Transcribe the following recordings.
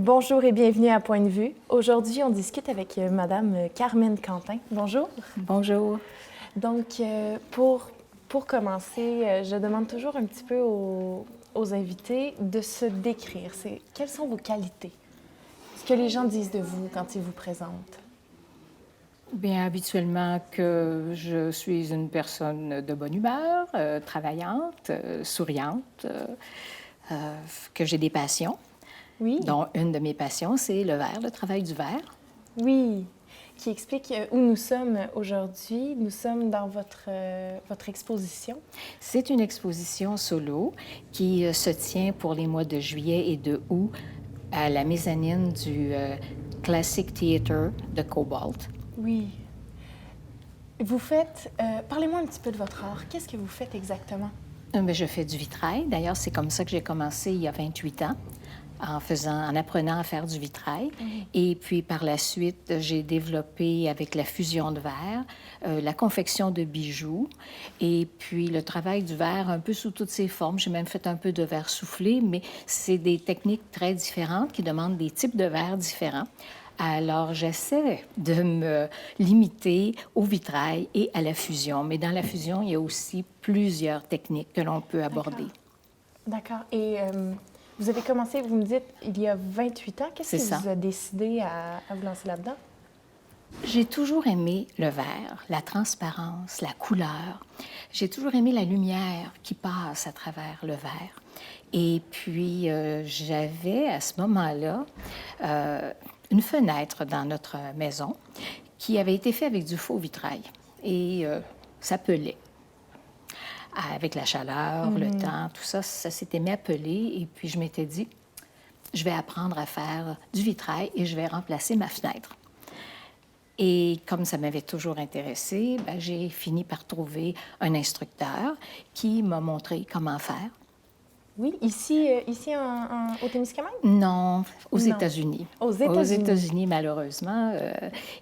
Bonjour et bienvenue à Point de vue. Aujourd'hui, on discute avec Madame Carmen Quentin. Bonjour. Bonjour. Donc, pour commencer, je demande toujours un petit peu aux invités de se décrire. Quelles sont vos qualités? Ce que les gens disent de vous quand ils vous présentent. Bien, habituellement que je suis une personne de bonne humeur, travaillante, souriante, que j'ai des passions, Oui. dont une de mes passions, c'est le verre, le travail du verre. Oui. Qui explique où nous sommes aujourd'hui. Nous sommes dans votre exposition. C'est une exposition solo qui se tient pour les mois de juillet et de août à la mezzanine du Classic Theatre de Cobalt. Oui. Vous faites... parlez-moi un petit peu de votre art. Qu'est-ce que vous faites exactement? Bien, je fais du vitrail. D'ailleurs, c'est comme ça que j'ai commencé il y a 28 ans, en apprenant à faire du vitrail. Et puis, par la suite, j'ai développé avec la fusion de verre, la confection de bijoux, et puis le travail du verre un peu sous toutes ses formes. J'ai même fait un peu de verre soufflé, mais c'est des techniques très différentes qui demandent des types de verre différents. Alors, j'essaie de me limiter au vitrail et à la fusion. Mais dans la fusion, il y a aussi plusieurs techniques que l'on peut aborder. D'accord. Et vous avez commencé, vous me dites, il y a 28 ans. Qu'est-ce qui vous a décidé à vous lancer là-dedans? J'ai toujours aimé le verre, la transparence, la couleur. J'ai toujours aimé la lumière qui passe à travers le verre. Et puis, j'avais à ce moment-là une fenêtre dans notre maison qui avait été faite avec du faux vitrail et ça pelait. Avec la chaleur, le temps, tout ça, ça s'était mis à peler. Et puis, je m'étais dit, je vais apprendre à faire du vitrail et je vais remplacer ma fenêtre. Et comme ça m'avait toujours intéressée, j'ai fini par trouver un instructeur qui m'a montré comment faire. Oui, ici au Témiscamingue? Non, aux États-Unis. Aux États-Unis. Aux États-Unis, malheureusement,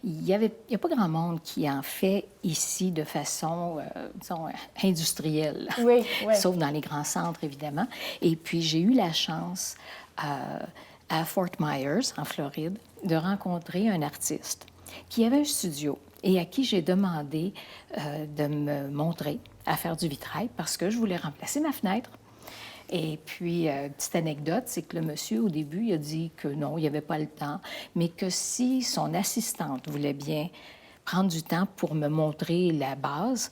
il n'y a pas grand monde qui en fait ici de façon, disons, industrielle. Oui, oui. Sauf dans les grands centres, évidemment. Et puis, j'ai eu la chance à Fort Myers, en Floride, de rencontrer un artiste qui avait un studio et à qui j'ai demandé de me montrer à faire du vitrail parce que je voulais remplacer ma fenêtre. Et puis, petite anecdote, c'est que le monsieur, au début, il a dit que non, il n'y avait pas le temps, mais que si son assistante voulait bien prendre du temps pour me montrer la base,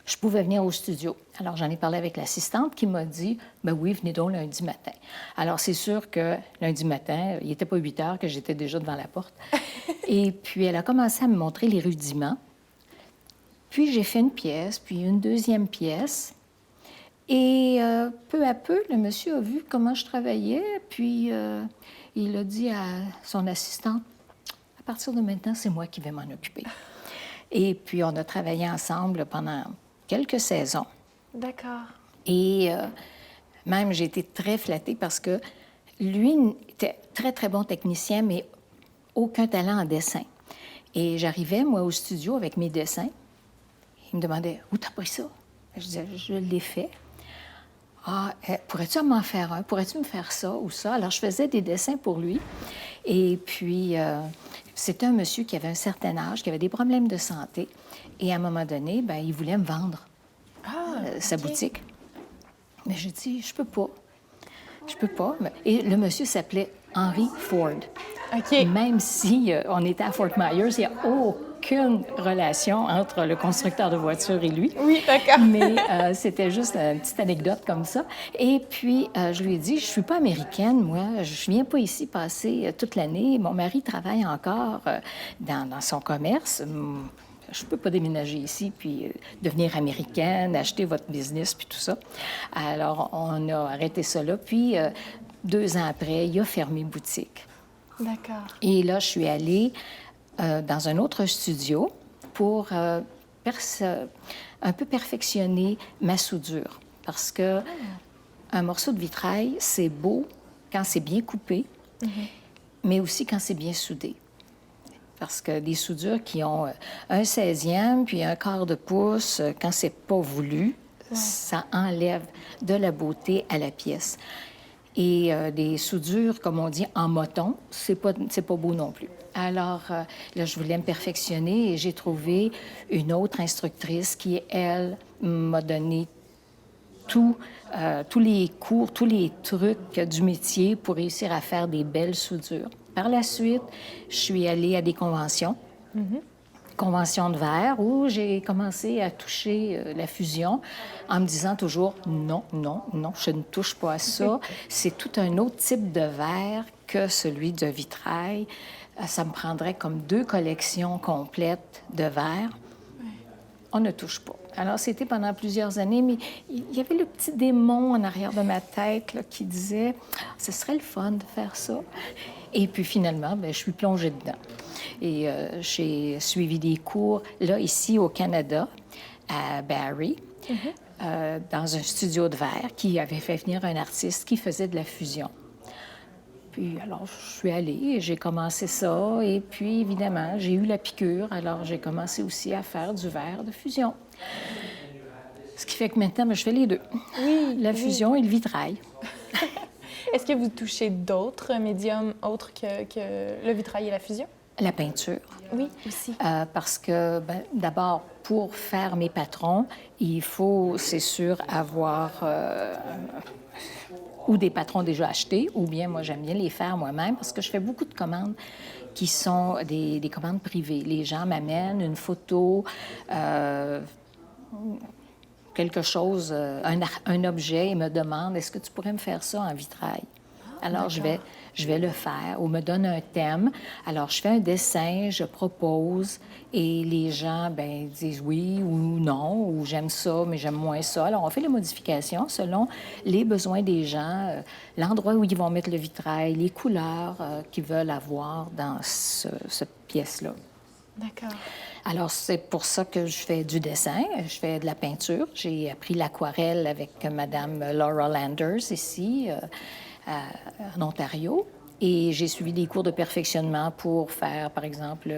je pouvais venir au studio. Alors, j'en ai parlé avec l'assistante qui m'a dit, ben oui, venez donc lundi matin. Alors, c'est sûr que lundi matin, il n'était pas 8 heures que j'étais déjà devant la porte. Et puis, elle a commencé à me montrer les rudiments. Puis, j'ai fait une pièce, puis une deuxième pièce. Et peu à peu, le monsieur a vu comment je travaillais, puis il a dit à son assistante, à partir de maintenant, c'est moi qui vais m'en occuper. Et puis, on a travaillé ensemble pendant quelques saisons. D'accord. Et même, j'ai été très flattée parce que lui était très, très bon technicien, mais aucun talent en dessin. Et j'arrivais, moi, au studio avec mes dessins. Il me demandait, où t'as pris ça? Je disais, je l'ai fait. Ah, pourrais-tu m'en faire un? Pourrais-tu me faire ça ou ça? Alors, je faisais des dessins pour lui. Et puis, c'était un monsieur qui avait un certain âge, qui avait des problèmes de santé. Et à un moment donné, il voulait me vendre sa boutique. Mais je dis, je peux pas. Je peux pas. Et le monsieur s'appelait Henry Ford. OK. Même si on était à Fort Myers, il n'y a aucune relation entre le constructeur de voitures et lui. Oui, d'accord. Mais c'était juste une petite anecdote comme ça. Et puis, je lui ai dit, je ne suis pas américaine, moi. Je ne viens pas ici passer toute l'année. Mon mari travaille encore dans son commerce. Je ne peux pas déménager ici puis devenir américaine, acheter votre business puis tout ça. Alors, on a arrêté ça là. Puis, 2 ans après, il a fermé boutique. D'accord. Et là, je suis allée dans un autre studio pour un peu perfectionner ma soudure. Parce que un morceau de vitrail, c'est beau quand c'est bien coupé, mais aussi quand c'est bien soudé. Parce que des soudures qui ont un 16e puis un quart de pouce, quand c'est pas voulu, ça enlève de la beauté à la pièce. Et des soudures, comme on dit, en moton, c'est pas beau non plus. Alors, là, je voulais me perfectionner et j'ai trouvé une autre instructrice qui, elle, m'a donné tous les cours, tous les trucs du métier pour réussir à faire des belles soudures. Par la suite, je suis allée à des conventions, conventions de verre, où j'ai commencé à toucher la fusion en me disant toujours non, non, non, je ne touche pas à ça. C'est tout un autre type de verre que celui de vitrail. Ça me prendrait comme 2 collections complètes de verre. On ne touche pas. Alors, c'était pendant plusieurs années, mais il y avait le petit démon en arrière de ma tête là, qui disait « ce serait le fun de faire ça ». Et puis finalement, bien, je suis plongée dedans. Et j'ai suivi des cours, là, ici au Canada, à Barrie, dans un studio de verre qui avait fait venir un artiste qui faisait de la fusion. Puis, alors, je suis allée et j'ai commencé ça. Et puis, évidemment, j'ai eu la piqûre. Alors, j'ai commencé aussi à faire du verre de fusion. Ce qui fait que maintenant, je fais les deux. Oui, la fusion et le vitrail. Est-ce que vous touchez d'autres médiums autres que le vitrail et la fusion? La peinture. Oui, aussi. Parce que, d'abord, pour faire mes patrons, il faut, c'est sûr, avoir ou des patrons déjà achetés, ou bien moi, j'aime bien les faire moi-même parce que je fais beaucoup de commandes qui sont des commandes privées. Les gens m'amènent une photo, quelque chose, un objet, et me demandent « Est-ce que tu pourrais me faire ça en vitrail? » Alors, je vais le faire, ou me donne un thème. Alors, je fais un dessin, je propose, et les gens, disent oui ou non, ou j'aime ça, mais j'aime moins ça. Alors, on fait les modifications selon les besoins des gens, l'endroit où ils vont mettre le vitrail, les couleurs qu'ils veulent avoir dans cette pièce-là. D'accord. Alors, c'est pour ça que je fais du dessin, je fais de la peinture. J'ai appris l'aquarelle avec Madame Laura Landers ici, en Ontario. Et j'ai suivi des cours de perfectionnement pour faire, par exemple,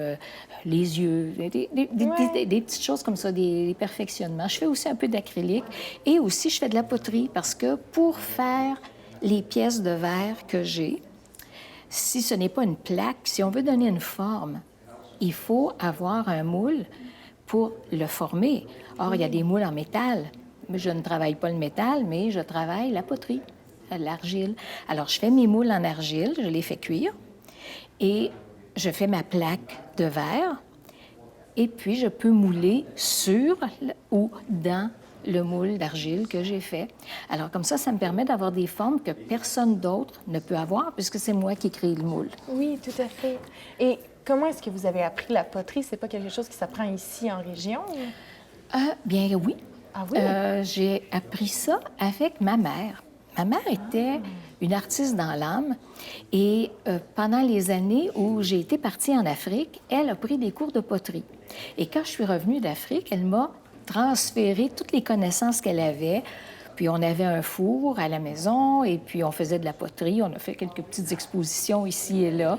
les yeux, des petites choses comme ça, des perfectionnements. Je fais aussi un peu d'acrylique et aussi je fais de la poterie parce que pour faire les pièces de verre que j'ai, si ce n'est pas une plaque, si on veut donner une forme, il faut avoir un moule pour le former. Or, il y a des moules en métal. Je ne travaille pas le métal, mais je travaille la poterie, l'argile. Alors, je fais mes moules en argile, je les fais cuire et je fais ma plaque de verre et puis je peux mouler sur ou dans le moule d'argile que j'ai fait. Alors, comme ça me permet d'avoir des formes que personne d'autre ne peut avoir puisque c'est moi qui crée le moule. Oui, tout à fait. Et comment est-ce que vous avez appris la poterie? C'est pas quelque chose qui s'apprend ici en région? Bien oui. Ah oui? J'ai appris ça avec ma mère. Ma mère était une artiste dans l'âme et pendant les années où j'ai été partie en Afrique, elle a pris des cours de poterie. Et quand je suis revenue d'Afrique, elle m'a transféré toutes les connaissances qu'elle avait. Puis on avait un four à la maison et puis on faisait de la poterie. On a fait quelques petites expositions ici et là.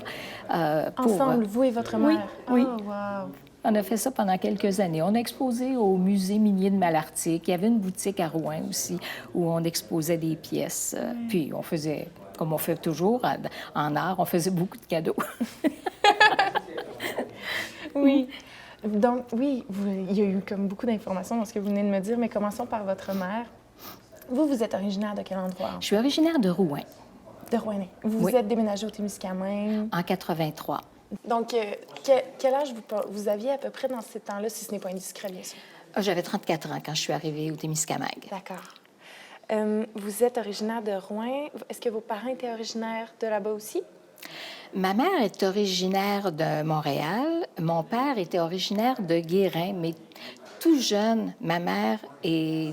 Ensemble, vous et votre mère? Oui. Oh, wow. On a fait ça pendant quelques années. On a exposé au musée minier de Malartic. Il y avait une boutique à Rouen aussi où on exposait des pièces. Puis on faisait, comme on fait toujours en art, on faisait beaucoup de cadeaux. Oui. Donc, oui, il y a eu comme beaucoup d'informations dans ce que vous venez de me dire, mais commençons par votre mère. Vous êtes originaire de quel endroit? Je suis originaire de Rouen. De Rouennais. Vous vous êtes déménagé au Témiscamingue? En 83. Donc, quel âge vous aviez à peu près dans ces temps-là, si ce n'est pas indiscret, bien sûr? J'avais 34 ans quand je suis arrivée au Témiscamingue. D'accord. Vous êtes originaire de Rouen. Est-ce que vos parents étaient originaires de là-bas aussi? Ma mère est originaire de Montréal. Mon père était originaire de Guérin, mais tout jeune, ma mère et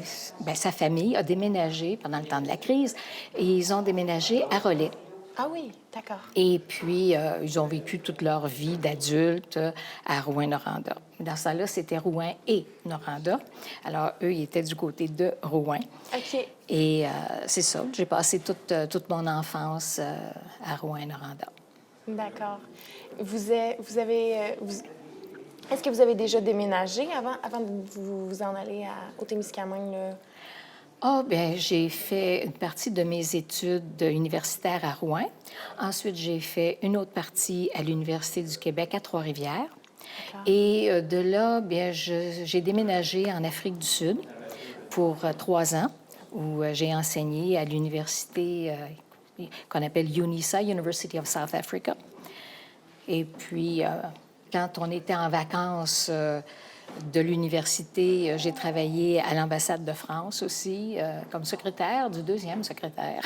sa famille a déménagé pendant le temps de la crise et ils ont déménagé à Relais. Ah oui, d'accord. Et puis, ils ont vécu toute leur vie d'adulte à Rouyn-Noranda. Dans ce temps-là, c'était Rouen et Noranda. Alors, eux, ils étaient du côté de Rouen. OK. Et c'est ça, j'ai passé toute mon enfance à Rouyn-Noranda. D'accord. Est-ce que vous avez déjà déménagé avant de vous en aller au Témiscamingue? Ah, bien, j'ai fait une partie de mes études universitaires à Rouen. Ensuite, j'ai fait une autre partie à l'Université du Québec à Trois-Rivières. D'accord. Et de là, bien, j'ai déménagé en Afrique du Sud pour 3 ans, où j'ai enseigné à l'université qu'on appelle UNISA, University of South Africa. Et puis, quand on était en vacances de l'université, j'ai travaillé à l'ambassade de France aussi, comme secrétaire, du deuxième secrétaire.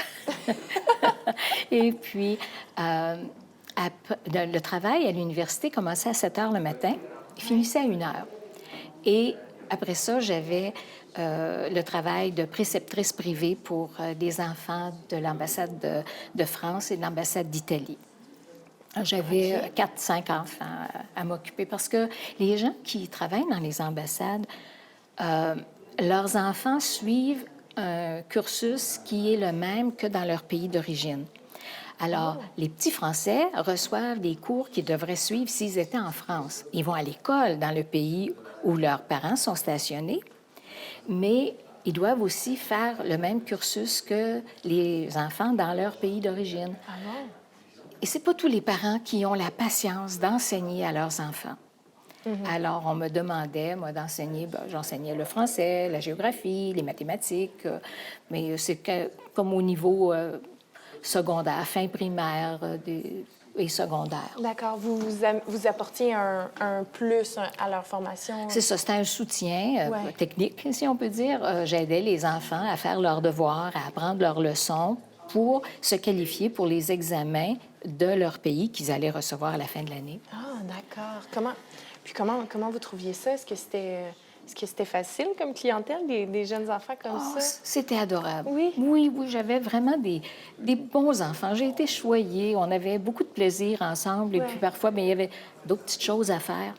Et puis, le travail à l'université commençait à 7 heures le matin et finissait à 1 heure. Et après ça, j'avais le travail de préceptrice privée pour des enfants de l'ambassade de France et de l'ambassade d'Italie. J'avais OK. 4-5 enfants à m'occuper parce que les gens qui travaillent dans les ambassades, euh, leurs enfants suivent un cursus qui est le même que dans leur pays d'origine. Alors, Oh. les petits Français reçoivent des cours qu'ils devraient suivre s'ils étaient en France. Ils vont à l'école dans le pays où leurs parents sont stationnés, mais ils doivent aussi faire le même cursus que les enfants dans leur pays d'origine. Ah bon? Et c'est pas tous les parents qui ont la patience d'enseigner à leurs enfants. Alors, on me demandait, moi, d'enseigner. Ben, j'enseignais le français, la géographie, les mathématiques, mais c'est comme au niveau secondaire, fin primaire et secondaire. D'accord. Vous apportiez un plus à leur formation. C'est ça, c'était un soutien Ouais. technique, si on peut dire. J'aidais les enfants à faire leurs devoirs, à apprendre leurs leçons pour se qualifier pour les examens de leur pays qu'ils allaient recevoir à la fin de l'année. Ah, d'accord. Comment vous trouviez ça? Est-ce que c'était facile comme clientèle, des jeunes enfants comme Ah, ça? c'était adorable. Oui? Oui, oui, j'avais vraiment des bons enfants. J'ai été choyée. On avait beaucoup de plaisir ensemble. Et Ouais. puis parfois, bien, il y avait d'autres petites choses à faire.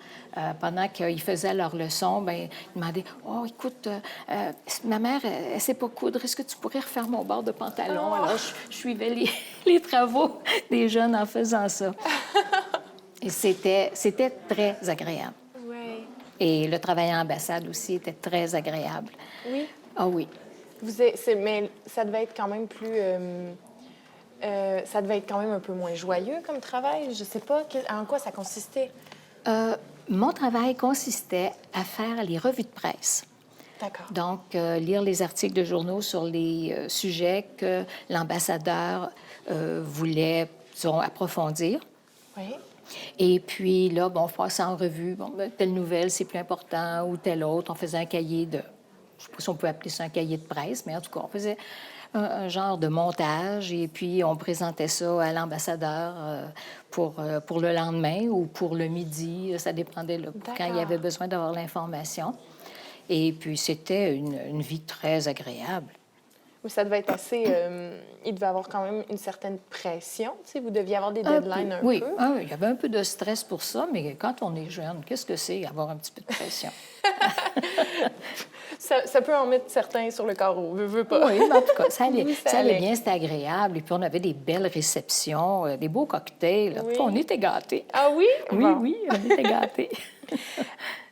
Pendant qu'ils faisaient leurs leçons, bien, ils demandaient, « Oh, écoute, ma mère, elle ne sait pas coudre. Est-ce que tu pourrais refaire mon bord de pantalon? » Oh! Alors, je suivais les travaux des jeunes en faisant ça. Et c'était très agréable. Oui. Et le travail en ambassade aussi était très agréable. Oui. Ah oui. Mais ça devait être quand même ça devait être quand même un peu moins joyeux comme travail. Je sais pas en quoi ça consistait. Mon travail consistait à faire les revues de presse. D'accord. Donc, lire les articles de journaux sur les sujets que l'ambassadeur voulait, disons, approfondir. Oui. Et puis là, bon, on passait en revue, bon, ben, telle nouvelle, c'est plus important, ou telle autre. On faisait un cahier de, je ne sais pas si on peut appeler ça un cahier de presse, mais en tout cas, on faisait un genre de montage et puis on présentait ça à l'ambassadeur pour le lendemain ou pour le midi. Ça dépendait là, pour quand il y avait D'accord. besoin d'avoir l'information. Et puis, c'était une vie très agréable. Oui, ça devait être assez. Il devait avoir quand même une certaine pression. Tu sais, vous deviez avoir des Un deadlines peu, un oui. peu. Ah oui, il y avait un peu de stress pour ça, mais quand on est jeune, qu'est-ce que c'est avoir un petit peu de pression? Ça peut en mettre certains sur le carreau, veux pas. Oui, mais en tout cas, ça allait, Oui, ça allait bien, c'était agréable. Et puis, on avait des belles réceptions, des beaux cocktails. Oui. On était gâtés. Ah oui? Oui, Bon. oui, on était gâtés.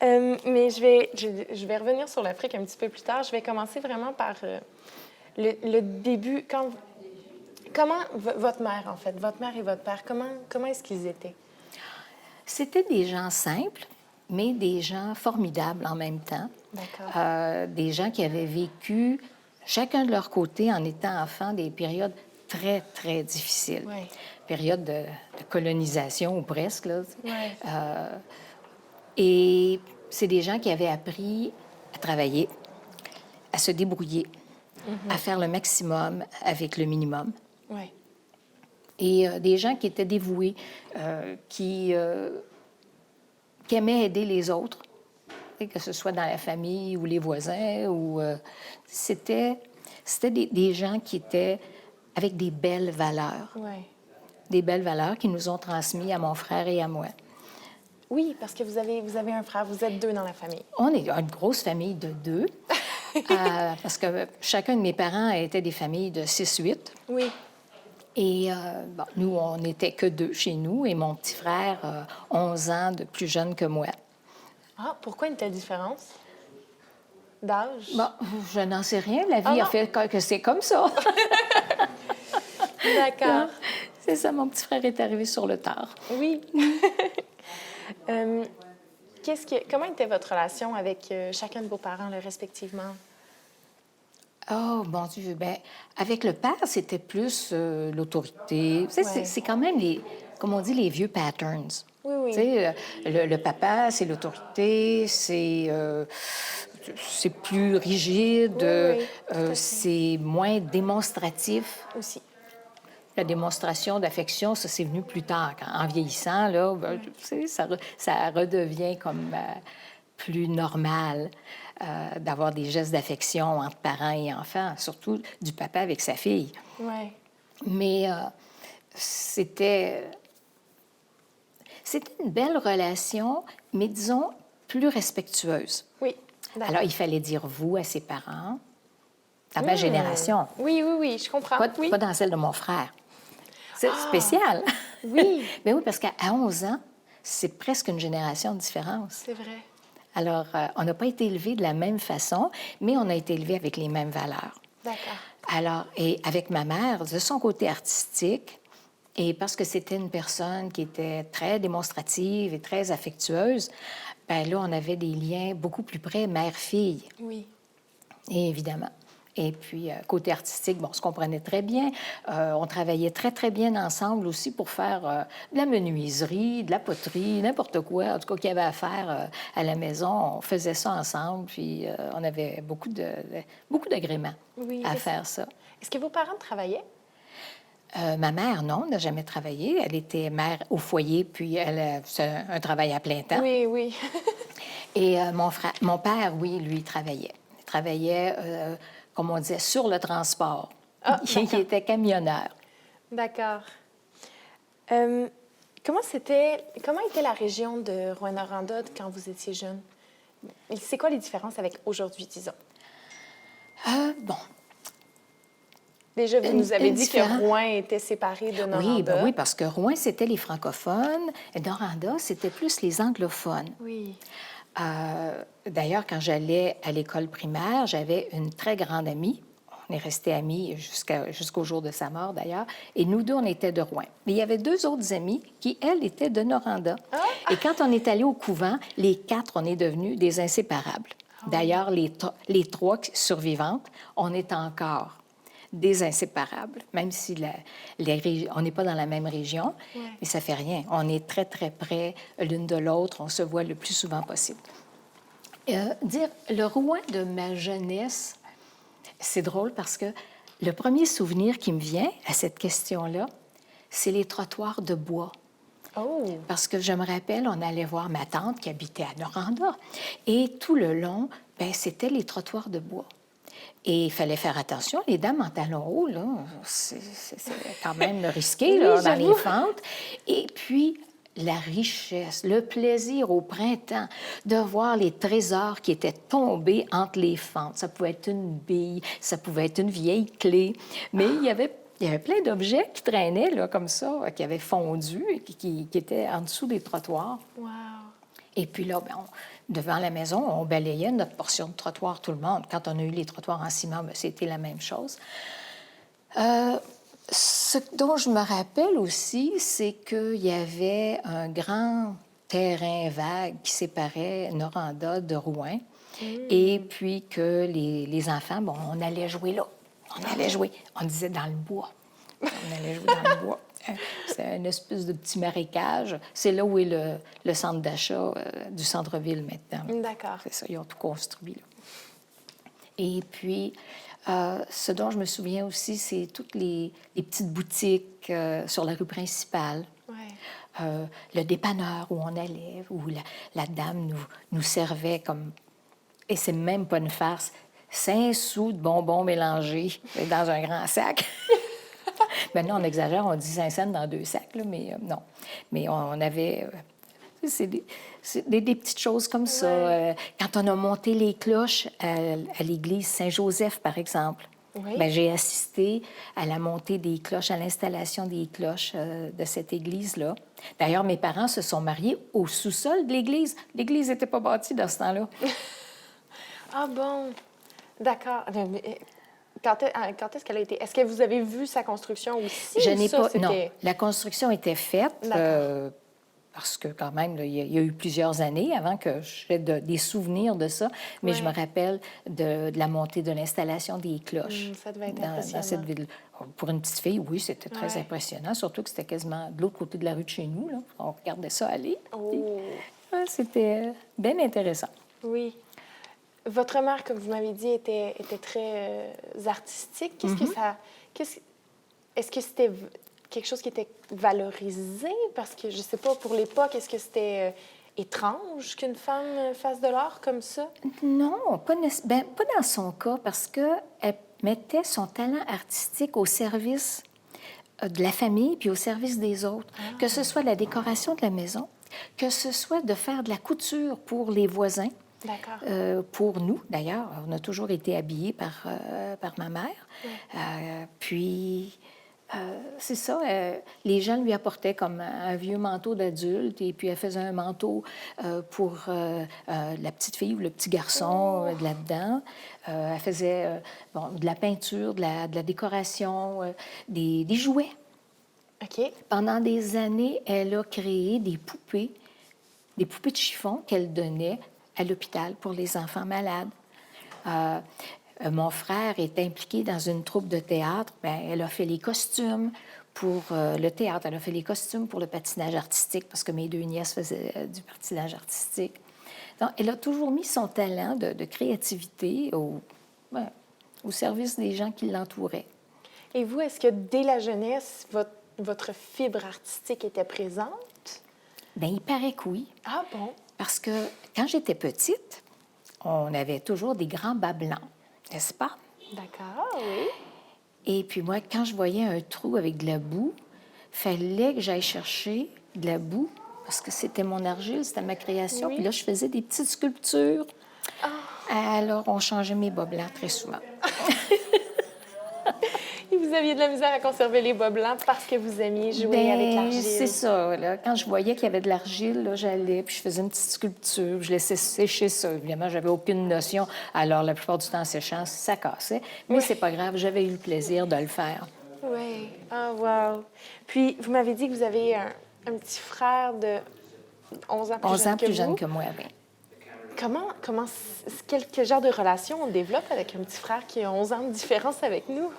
Mais je vais revenir sur l'Afrique un petit peu plus tard. Je vais commencer vraiment par le début. Votre mère, en fait, votre mère et votre père, comment est-ce qu'ils étaient? C'était des gens simples, mais des gens formidables en même temps. D'accord. Des gens qui avaient vécu, chacun de leur côté, en étant enfants, des périodes très, très difficiles. Oui. Périodes de colonisation, ou presque, là. Oui. Et c'est des gens qui avaient appris à travailler, à se débrouiller, à faire le maximum avec le minimum. Oui. Et des gens qui étaient dévoués, qui aimaient aider les autres, que ce soit dans la famille ou les voisins. C'était des gens qui étaient avec des belles valeurs. Oui. Des belles valeurs qui nous ont transmises à mon frère et à moi. Oui, parce que vous avez un frère, vous êtes deux dans la famille. On est une grosse famille de 2, parce que chacun de mes parents était des familles de 6-8. Oui. Et bon, nous, on n'était que 2 chez nous, et mon petit frère, 11 ans de plus jeune que moi. Ah, pourquoi une telle différence? d'âge? Bon, je n'en sais rien. La vie Ah a fait que c'est comme ça. D'accord. C'est ça, mon petit frère est arrivé sur le tard. Oui. Euh, comment était votre relation avec chacun de vos parents, là, respectivement? Oh, mon Dieu, bien, avec le père, c'était plus l'autorité. Tu sais, Ouais. c'est quand même comme on dit, les vieux patterns. Oui, oui. Tu sais, le papa, c'est l'autorité, c'est plus rigide, Oui, oui, tout à fait. c'est moins démonstratif. Aussi. La démonstration d'affection, ça, c'est venu plus tard. En vieillissant, là, ben, tu sais, ça redevient comme plus normal d'avoir des gestes d'affection entre parents et enfants, surtout du papa avec sa fille. Oui. Mais c'était une belle relation, mais disons plus respectueuse. Oui. D'accord. Alors, il fallait dire vous à ses parents, à ma génération, Oui, oui, oui, je comprends. Oui. pas dans celle de mon frère. C'est spécial. Oui. Mais oui, parce qu'à 11 ans, c'est presque une génération de différence. C'est vrai. Alors, on n'a pas été élevés de la même façon, mais on a été élevés avec les mêmes valeurs. D'accord. Alors, et avec ma mère, de son côté artistique, et parce que c'était une personne qui était très démonstrative et très affectueuse, bien là, on avait des liens beaucoup plus près mère-fille, Oui. et évidemment. Et puis, côté artistique, bon, on se comprenait très bien. On travaillait très, très bien ensemble aussi pour faire de la menuiserie, de la poterie, n'importe quoi, en tout cas, qu'il y avait à faire à la maison. On faisait ça ensemble, puis on avait beaucoup d'agréments Oui. à faire ça. Est-ce que vos parents travaillaient? Ma mère, non, n'a jamais travaillé. Elle était mère au foyer, puis elle faisait un travail à plein temps. Oui, oui. Et mon père, oui, lui, travaillait. Il travaillait, comme on disait, sur le transport. Ah, Il était camionneur. D'accord. Comment était la région de Rouyn-Noranda quand vous étiez jeune? C'est quoi les différences avec aujourd'hui, disons? Bon, Déjà, vous nous avez dit que différent. Rouen était séparé de Noranda. Oui, ben oui, parce que Rouen, c'était les francophones, et Noranda, c'était plus les anglophones. Oui. D'ailleurs, quand j'allais à l'école primaire, j'avais une très grande amie. On est restés amis jusqu'au jour de sa mort, d'ailleurs. Et nous deux, on était de Rouen. Mais il y avait deux autres amies qui, elles, étaient de Noranda. Et quand on est allé au couvent, les quatre, on est devenus des inséparables. D'ailleurs, les trois survivantes, on est encore des inséparables, même si on n'est pas dans la même région, mais ça fait rien. On est très, très près l'une de l'autre. On se voit le plus souvent possible. Dire le Rouen de ma jeunesse, c'est drôle parce que le premier souvenir qui me vient à cette question-là, c'est les trottoirs de bois. Oh! Parce que je me rappelle, on allait voir ma tante qui habitait à Noranda, et tout le long, bien, c'était les trottoirs de bois. Et il fallait faire attention. Les dames en talons hauts, là, c'est quand même risqué Oui, là, dans j'avoue. les fentes. Et puis, la richesse, le plaisir au printemps de voir les trésors qui étaient tombés entre les fentes. Ça pouvait être une bille, ça pouvait être une vieille clé, mais il y avait plein d'objets qui traînaient là, comme ça, qui avaient fondu, qui étaient en dessous des trottoirs. Wow! Et puis là, bien, devant la maison, on balayait notre portion de trottoir, tout le monde. Quand on a eu les trottoirs en ciment, bien, c'était la même chose. Ce dont je me rappelle aussi, c'est qu'il y avait un grand terrain vague qui séparait Noranda de Rouen. Et puis que les enfants, bon, on allait jouer là. On allait jouer. On disait dans le bois. On allait jouer dans le bois. C'est une espèce de petit marécage. C'est là où est le centre d'achat du centre-ville maintenant. D'accord. C'est ça, ils ont tout construit. Là. Et puis, ce dont je me souviens aussi, c'est toutes les petites boutiques sur la rue principale. Ouais. Le dépanneur où on allait, où la dame nous servait comme... Et c'est même pas une farce. 5 sous de bonbons mélangés dans un grand sac. Maintenant, on exagère, on dit 5 cents dans 2 sacs, là, mais non. Mais on avait... c'est des petites choses comme ça. Ouais. Quand on a monté les cloches à l'église Saint-Joseph, par exemple, Oui. bien, j'ai assisté à la montée des cloches, à l'installation des cloches de cette église-là. D'ailleurs, mes parents se sont mariés au sous-sol de l'église. L'église n'était pas bâtie dans ce temps-là. Ah bon, d'accord. Quand est-ce qu'elle a été? Est-ce que vous avez vu sa construction aussi? Je Ou n'ai ça, pas. Non, c'était... la construction était faite D'accord. parce que quand même, là, il y a eu plusieurs années avant que j'ai des souvenirs de ça, mais je me Ouais. rappelle de la montée de l'installation des cloches Ça devait être dans cette impressionnant. ville. Pour une petite fille, oui, c'était très Ouais. impressionnant, surtout que c'était quasiment de l'autre côté de la rue de chez nous. Là. On regardait ça aller. Oh, Ouais, c'était bien intéressant. oui. Votre mère, comme vous m'avez dit, était très artistique. Qu'est-ce que ça... Qu'est-ce, est-ce que c'était quelque chose qui était valorisé? Parce que, je sais pas, pour l'époque, est-ce que c'était étrange qu'une femme fasse de l'art comme ça? Non, pas dans son cas, parce qu'elle mettait son talent artistique au service de la famille puis au service des autres, que ce soit de la décoration de la maison, que ce soit de faire de la couture pour les voisins. D'accord. Pour nous, d'ailleurs, on a toujours été habillés par ma mère. Puis, c'est ça, les gens lui apportaient comme un vieux manteau d'adulte et puis elle faisait un manteau pour la petite fille ou le petit garçon de là-dedans. Elle faisait bon, de la peinture, de la décoration, des jouets. OK. Pendant des années, elle a créé des poupées de chiffon qu'elle donnait à l'hôpital pour les enfants malades. Mon frère est impliqué dans une troupe de théâtre. Bien, elle a fait les costumes pour le théâtre. Elle a fait les costumes pour le patinage artistique parce que mes deux nièces faisaient du patinage artistique. Donc, elle a toujours mis son talent de créativité au service des gens qui l'entouraient. Et vous, est-ce que dès la jeunesse, votre fibre artistique était présente? Bien, il paraît que oui. Ah bon? Parce que quand j'étais petite, on avait toujours des grands bas blancs, n'est-ce pas? D'accord, oui. Et puis moi, quand je voyais un trou avec de la boue, fallait que j'aille chercher de la boue parce que c'était mon argile, c'était ma création. Oui. Puis là, je faisais des petites sculptures. Alors, on changeait mes bas blancs très souvent. Et vous aviez de la misère à conserver les bas blancs parce que vous aimiez jouer avec Bien, l'argile. c'est ça. Là. Quand je voyais qu'il y avait de l'argile, là, j'allais, puis je faisais une petite sculpture, je laissais sécher ça. Évidemment, j'avais aucune notion. Alors, la plupart du temps, en séchant, ça cassait. Mais c'est pas grave, j'avais eu le plaisir de le faire. Oui. Ah, wow. Puis, vous m'avez dit que vous avez un petit frère de 11 ans plus 11 jeune ans que plus vous. jeune que moi, oui. Quel genre de relation on développe avec un petit frère qui a 11 ans de différence avec nous?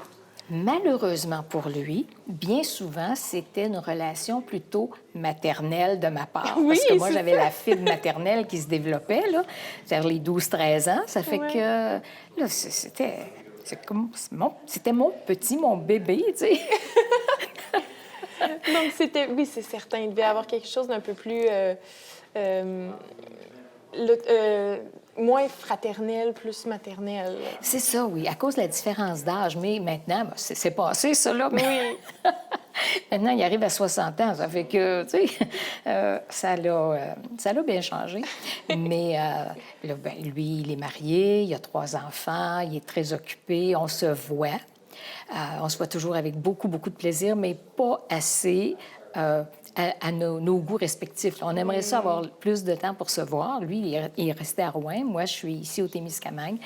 Malheureusement pour lui, bien souvent, c'était une relation plutôt maternelle de ma part. Oui, Parce que moi, c'est j'avais la fibre maternelle qui se développait, là, vers les 12-13 ans. Ça fait Ouais. que, là, c'était mon petit, mon bébé, tu sais. Donc, oui, c'est certain. Il devait y avoir quelque chose d'un peu plus... moins fraternel, plus maternel. C'est ça, oui, à cause de la différence d'âge. Mais maintenant, ben, c'est passé, ça, là. Mais Oui. maintenant, il arrive à 60 ans. Ça fait que, tu sais, ça l'a bien changé. Mais là, ben, lui, il est marié, il a 3 enfants, il est très occupé, on se voit. On se voit toujours avec beaucoup, beaucoup de plaisir, mais pas assez à nos goûts respectifs. On aimerait ça avoir plus de temps pour se voir. Lui, il est resté à Rouen. Moi, je suis ici au Témiscamingue.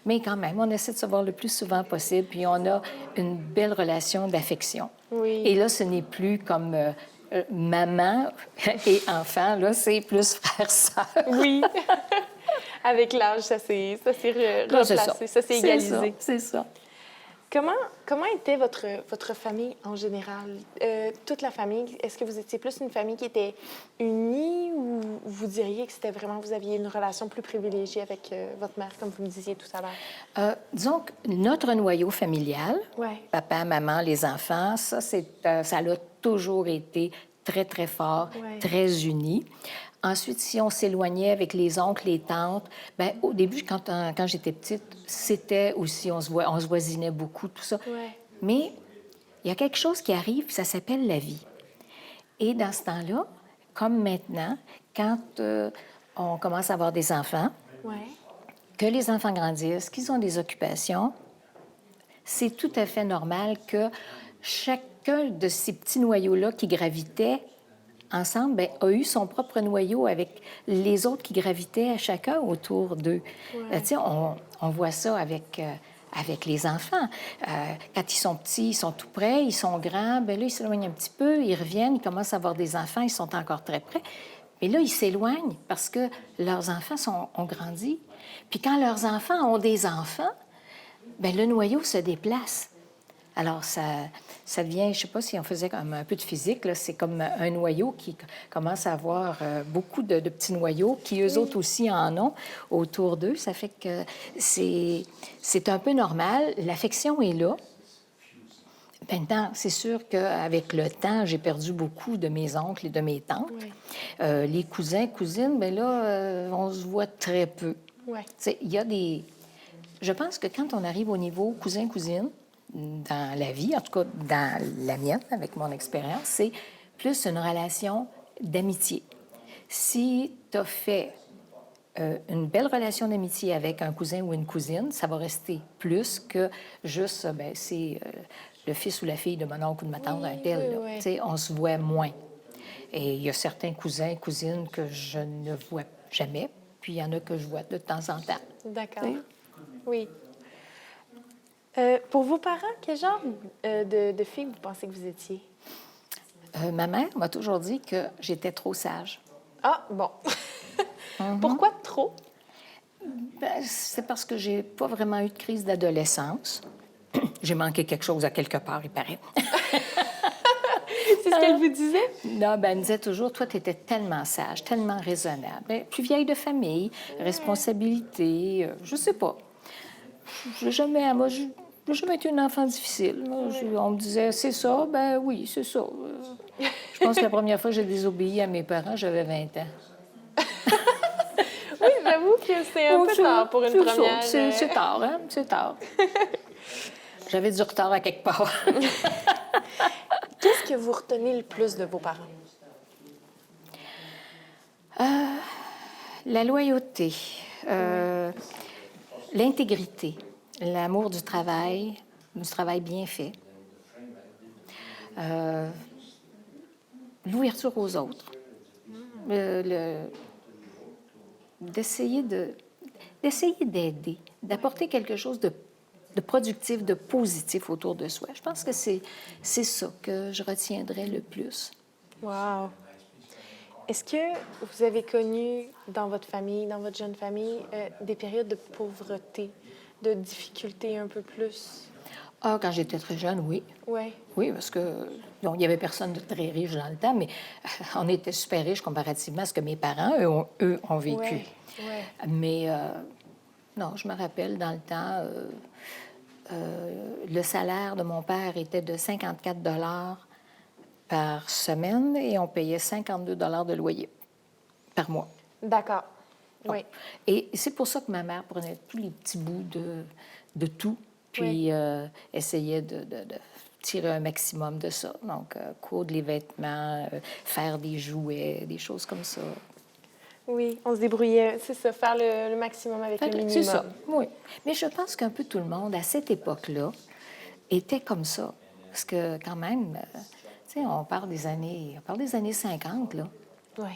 Mais quand même, on essaie de se voir le plus souvent possible. Puis on a une belle relation d'affection. Oui. Et là, ce n'est plus comme maman et enfant. Là, c'est plus frère-sœur. Oui. Avec l'âge, ça s'est Là, c'est replacé, ça s'est égalisé. C'est ça. Comment était votre famille en général? Toute la famille, est-ce que vous étiez plus une famille qui était unie ou vous diriez que c'était vraiment, vous aviez une relation plus privilégiée avec votre mère, comme vous me disiez tout à l'heure? Disons que notre noyau familial, Ouais. papa, maman, les enfants, ça a toujours été très, très fort, Ouais. très uni. Ensuite, si on s'éloignait avec les oncles, les tantes, bien, au début, quand j'étais petite, c'était aussi, on se voisinait beaucoup, tout ça. Ouais. Mais il y a quelque chose qui arrive, puis ça s'appelle la vie. Et dans ce temps-là, comme maintenant, quand on commence à avoir des enfants, Ouais. que les enfants grandissent, qu'ils ont des occupations, c'est tout à fait normal que chacun de ces petits noyaux-là qui gravitaient ensemble, bien, a eu son propre noyau avec les autres qui gravitaient à chacun autour d'eux. Ouais. Tu sais, on voit ça avec les enfants. Quand ils sont petits, ils sont tout près, ils sont grands, bien là, ils s'éloignent un petit peu, ils reviennent, ils commencent à avoir des enfants, ils sont encore très près. Mais là, ils s'éloignent parce que leurs enfants ont grandi. Puis quand leurs enfants ont des enfants, bien, le noyau se déplace. Alors, ça devient, je ne sais pas si on faisait comme un peu de physique, là, c'est comme un noyau qui commence à avoir beaucoup de petits noyaux qui, eux autres aussi, en ont autour d'eux. Ça fait que c'est un peu normal. L'affection est là. Maintenant, c'est sûr qu'avec le temps, j'ai perdu beaucoup de mes oncles et de mes tantes. Oui. Les cousins, cousines, bien là, on se voit très peu. Ouais. Tu sais, il y a des... Je pense que quand on arrive au niveau cousin-cousine, dans la vie, en tout cas dans la mienne, avec mon expérience, c'est plus une relation d'amitié. Si tu as fait une belle relation d'amitié avec un cousin ou une cousine, ça va rester plus que juste, ben c'est le fils ou la fille de mon oncle ou de ma tante, un tel. oui. Tu sais, on se voit moins. Et il y a certains cousins et cousines que je ne vois jamais, puis il y en a que je vois de temps en temps. D'accord. Oui. Oui. Pour vos parents, quel genre de fille vous pensez que vous étiez? Ma mère m'a toujours dit que j'étais trop sage. Ah, bon. Pourquoi trop? Ben, c'est parce que j'ai pas vraiment eu de crise d'adolescence. J'ai manqué quelque chose à quelque part, il paraît. C'est ce qu'elle vous disait? Non, ben, elle me disait toujours, toi, tu étais tellement sage, tellement raisonnable. Ben, plus vieille de famille, responsabilité, je sais pas. J'ai jamais, moi, j'ai jamais été une enfant difficile. Moi, on me disait, c'est ça, ben oui, c'est ça. Je pense que la première fois que j'ai désobéi à mes parents, j'avais 20 ans. Oui, j'avoue que c'est un peu tard pour une première. C'est tard, hein? C'est tard. J'avais du retard à quelque part. Qu'est-ce que vous retenez le plus de vos parents? La loyauté, l'intégrité, l'amour du travail bien fait, l'ouverture aux autres, d'essayer d'aider, d'apporter quelque chose de productif, de positif autour de soi. Je pense que c'est ça que je retiendrai le plus. Wow! Est-ce que vous avez connu dans votre famille, dans votre jeune famille, des périodes de pauvreté, de difficultés un peu plus? Ah, quand j'étais très jeune, oui. Oui. Oui, parce que bon, il n'y avait personne de très riche dans le temps, mais on était super riches comparativement à ce que mes parents, eux ont vécu. Oui. Mais non, je me rappelle, dans le temps, le salaire de mon père était de 54 par semaine et on payait 52 de loyer par mois. D'accord. Bon. Oui. Et c'est pour ça que ma mère prenait tous les petits bouts de tout, puis essayait de tirer un maximum de ça. Donc, coudre les vêtements, faire des jouets, des choses comme ça. Oui, on se débrouillait, c'est ça, faire le maximum avec le minimum. C'est ça, oui. Mais je pense qu'un peu tout le monde, à cette époque-là, était comme ça. Parce que quand même, tu sais, on parle des années 50, là. Oui.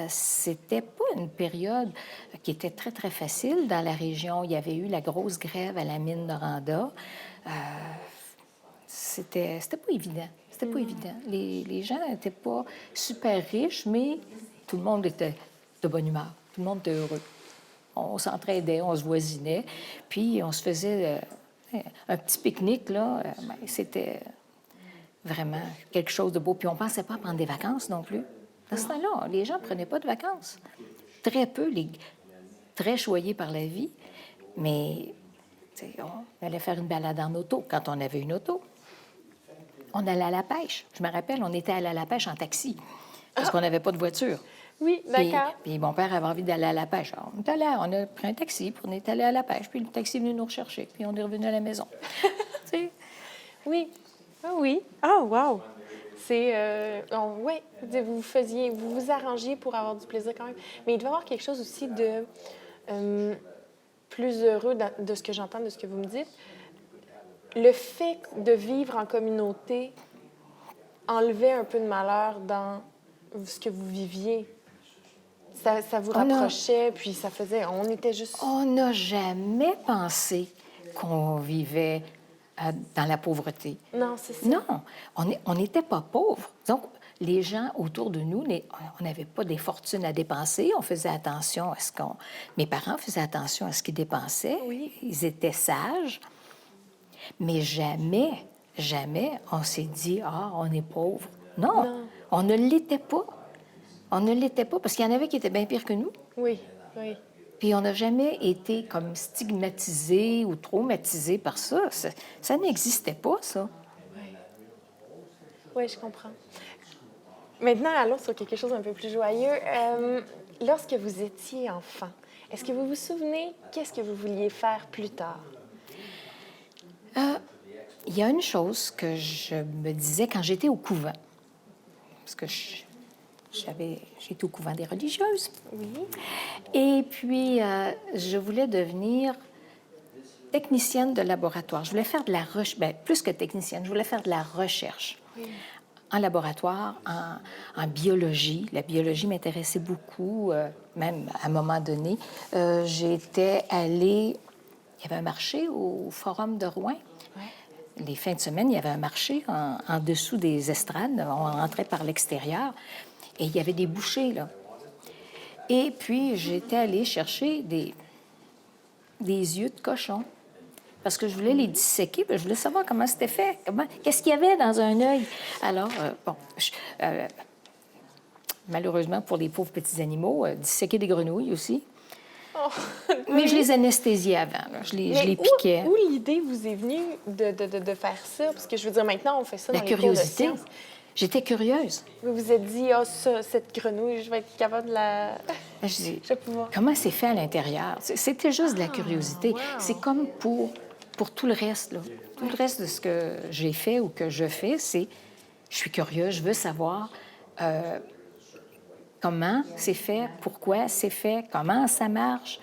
C'était pas une période qui était très, très facile dans la région. Il y avait eu la grosse grève à la mine Noranda. C'était pas évident. C'était pas évident. Les gens n'étaient pas super riches, mais tout le monde était de bonne humeur. Tout le monde était heureux. On s'entraidait, on se voisinait, puis on se faisait un petit pique-nique, là. Ben, c'était vraiment quelque chose de beau. Puis on ne pensait pas à prendre des vacances non plus. Dans ce temps-là, les gens ne prenaient pas de vacances. Très peu, très choyés par la vie. Mais on allait faire une balade en auto quand on avait une auto. On allait à la pêche. Je me rappelle, on était allé à la pêche en taxi parce qu'on n'avait pas de voiture. Oui, d'accord. Puis mon père avait envie d'aller à la pêche. Alors, on a pris un taxi, puis on est allé à la pêche, puis le taxi est venu nous rechercher, puis on est revenu à la maison. Oui. Ah oui. Ah, wow! C'est... oui, vous vous arrangiez pour avoir du plaisir quand même. Mais il devait y avoir quelque chose aussi de plus heureux de ce que j'entends, de ce que vous me dites. Le fait de vivre en communauté enlevait un peu de malheur dans ce que vous viviez? Ça vous On a- rapprochait, puis ça faisait... On était juste... On n'a jamais pensé qu'on vivait dans la pauvreté. Non, c'est ça. Non, on n'était pas pauvres. Donc, les gens autour de nous, on n'avait pas des fortunes à dépenser. On faisait attention à ce qu'on... Mes parents faisaient attention à ce qu'ils dépensaient. Oui. Ils étaient sages. Mais jamais, jamais, on s'est dit, ah, on est pauvre. Non, Non. on ne l'était pas. On ne l'était pas parce qu'il y en avait qui étaient bien pires que nous. Oui, oui. Puis on n'a jamais été comme stigmatisé ou traumatisé par ça. Ça n'existait pas, ça. Oui, je comprends. Maintenant, allons sur quelque chose un peu plus joyeux. Lorsque vous étiez enfant, est-ce que vous vous souvenez qu'est-ce que vous vouliez faire plus tard? Il y a une chose que je me disais quand j'étais au couvent, parce que j'étais au couvent des religieuses. Oui. Et puis, je voulais devenir technicienne de laboratoire. Je voulais faire de la recherche, bien, plus que technicienne, je voulais faire de la recherche. En laboratoire, en biologie. La biologie m'intéressait beaucoup, même à un moment donné. J'étais allée... Il y avait un marché au Forum de Rouen. Les fins de semaine, il y avait un marché en dessous des estrades. On rentrait par l'extérieur et il y avait des bouchers, là. Et puis, j'étais allée chercher des yeux de cochon parce que je voulais les disséquer, puis je voulais savoir comment c'était fait, qu'est-ce qu'il y avait dans un œil. Alors, malheureusement, pour les pauvres petits animaux, disséquer des grenouilles aussi. Oh, Mais je les anesthésiais avant, là. Je les où, piquais. où l'idée vous est venue de faire ça? Parce que je veux dire, maintenant, on fait ça dans La les cours de curiosité. sciences. J'étais curieuse. Vous vous êtes dit, ah, cette grenouille, je vais être capable de la... Je dis, Je vais pouvoir... comment c'est fait à l'intérieur? C'était juste de la curiosité. wow. C'est comme pour tout le reste, là. Tout le reste de ce que j'ai fait ou que je fais, c'est je suis curieuse, je veux savoir comment c'est fait, pourquoi c'est fait, comment ça marche.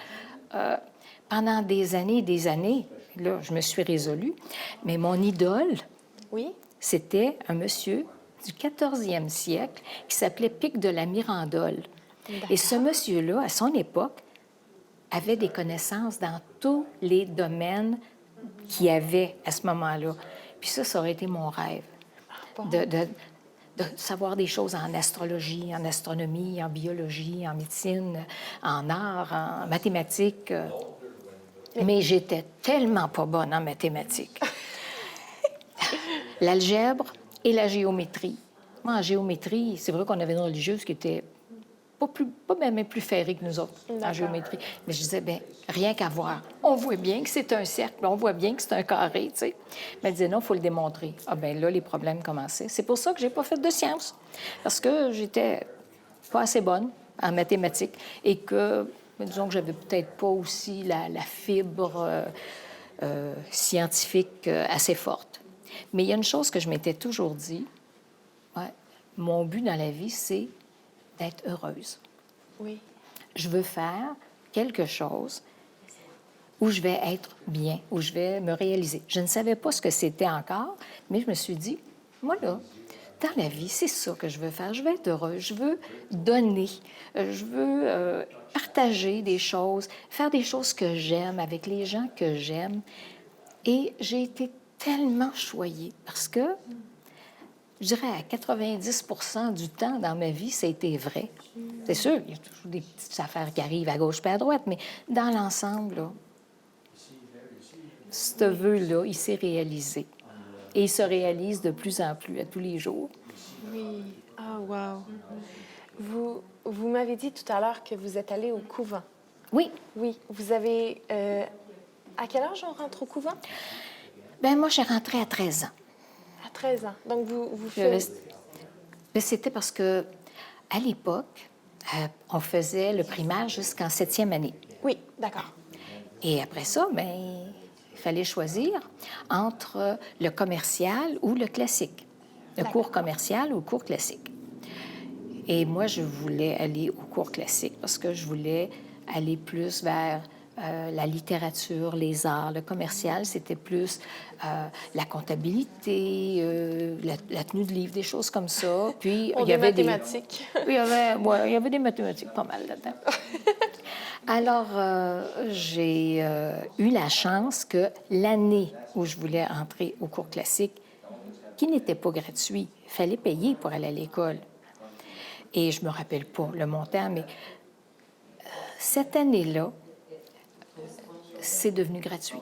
Pendant des années et des années, là, je me suis résolue, mais mon idole, Oui? c'était un monsieur du 14e siècle qui s'appelait Pic de la Mirandole. Et ce monsieur-là, à son époque, avait des connaissances dans tous les domaines qu'il y avait à ce moment-là. Puis ça aurait été mon rêve, de savoir des choses en astrologie, en astronomie, en biologie, en médecine, en art, en mathématiques. Mais j'étais tellement pas bonne en mathématiques. L'algèbre et la géométrie. Moi, en géométrie, c'est vrai qu'on avait une religieuse qui était pas même plus ferrée que nous autres en géométrie. Mais je disais, bien, rien qu'à voir. On voit bien que c'est un cercle, on voit bien que c'est un carré, tu sais. Mais elle disait, non, il faut le démontrer. Ah bien là, les problèmes commençaient. C'est pour ça que j'ai pas fait de sciences. Parce que j'étais pas assez bonne en mathématiques et que, disons que j'avais peut-être pas aussi la fibre scientifique assez forte. Mais il y a une chose que je m'étais toujours dit, mon but dans la vie, c'est d'être heureuse. Oui. Je veux faire quelque chose où je vais être bien, où je vais me réaliser. Je ne savais pas ce que c'était encore, mais je me suis dit, moi, là, dans la vie, c'est ça que je veux faire. Je veux être heureuse, je veux donner, je veux partager des choses, faire des choses que j'aime avec les gens que j'aime. Et j'ai été tellement choyée parce que, je dirais, à 90 du temps dans ma vie, ça a été vrai. C'est sûr, il y a toujours des petites affaires qui arrivent à gauche et à droite, mais dans l'ensemble, là, ce vœu-là, il s'est réalisé. Et il se réalise de plus en plus à tous les jours. Oui. Ah, wow. Vous m'avez dit tout à l'heure que vous êtes allé au couvent. Oui. Oui. Vous avez... à quel âge on rentre au couvent? Bien, moi, j'ai rentré à 13 ans. À 13 ans. Donc, vous faites... C'était parce que à l'époque, on faisait le primaire jusqu'en 7e année. Oui, d'accord. Et après ça, bien, il fallait choisir entre le commercial ou le classique. Le cours commercial ou le cours classique. Et moi, je voulais aller au cours classique parce que je voulais aller plus vers la littérature, les arts. Le commercial, c'était plus la comptabilité, la tenue de livre, des choses comme ça. Puis, Pour il y des avait des... mathématiques. il y avait des mathématiques pas mal là-dedans. Alors, j'ai eu la chance que l'année où je voulais entrer au cours classique, qui n'était pas gratuit, il fallait payer pour aller à l'école. Et je me rappelle pas le montant, mais cette année-là, c'est devenu gratuit.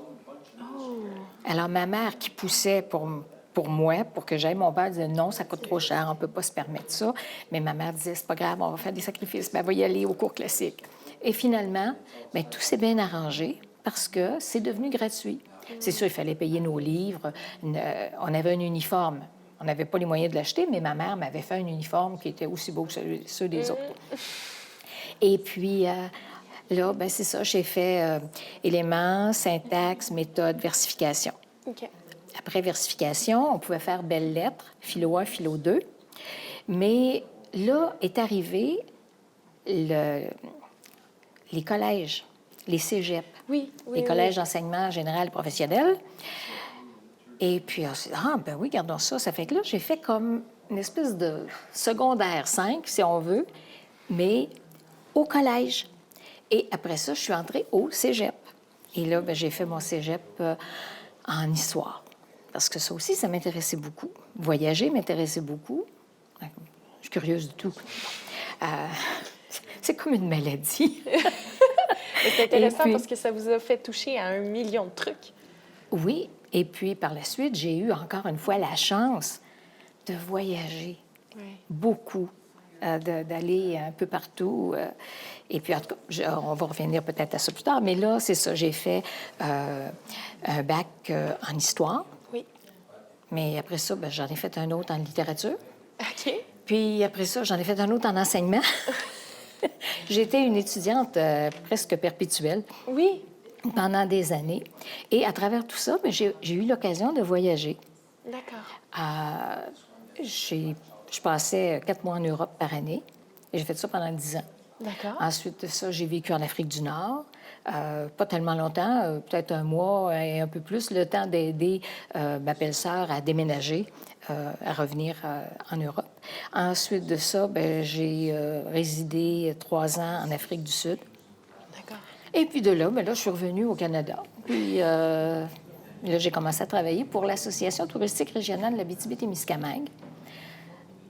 Alors, ma mère qui poussait pour moi, pour que j'aille, mon père disait non, ça coûte trop cher, on ne peut pas se permettre ça. Mais ma mère disait, c'est pas grave, on va faire des sacrifices, ben, elle va y aller au cours classique. Et finalement, bien, tout s'est bien arrangé parce que c'est devenu gratuit. C'est sûr, il fallait payer nos livres. On avait un uniforme. On n'avait pas les moyens de l'acheter, mais ma mère m'avait fait un uniforme qui était aussi beau que ceux des autres. Et puis, là, ben, c'est ça, j'ai fait éléments, syntaxe, méthode, versification. OK. Après versification, on pouvait faire belles lettres, philo 1, philo 2. Mais là est arrivé les collèges, les cégeps, Oui, oui, les collèges oui. d'enseignement général et professionnel. Et puis, on s'est dit, ah, ben oui, gardons ça. Ça fait que là, j'ai fait comme une espèce de secondaire 5, si on veut, mais au collège. Et après ça, je suis entrée au cégep. Et là, ben, j'ai fait mon cégep en histoire. Parce que ça aussi, ça m'intéressait beaucoup. Voyager m'intéressait beaucoup. Je suis curieuse de tout. Euh, c'est comme une maladie. C'est intéressant puis- parce que ça vous a fait toucher à 1 million de trucs. Oui, et puis par la suite, j'ai eu encore une fois la chance de voyager Oui. beaucoup, d'aller un peu partout. Et puis, en tout cas, on va revenir peut-être à ça plus tard, mais là, c'est ça, j'ai fait un bac en histoire, Oui. mais après ça, ben, j'en ai fait un autre en littérature. OK. Puis après ça, j'en ai fait un autre en enseignement. J'étais une étudiante presque perpétuelle Oui. pendant des années. Et à travers tout ça, ben, j'ai eu l'occasion de voyager. D'accord. Je passais 4 mois en Europe par année. Et j'ai fait ça pendant 10 ans. D'accord. Ensuite de ça, j'ai vécu en Afrique du Nord. Pas tellement longtemps, peut-être un mois et un peu plus, le temps d'aider ma belle-sœur à déménager, à revenir en Europe. Ensuite de ça, ben, j'ai résidé 3 ans en Afrique du Sud. D'accord. Et puis de là, ben là, je suis revenue au Canada. Puis là, j'ai commencé à travailler pour l'Association touristique régionale de l'Abitibi-Témiscamingue.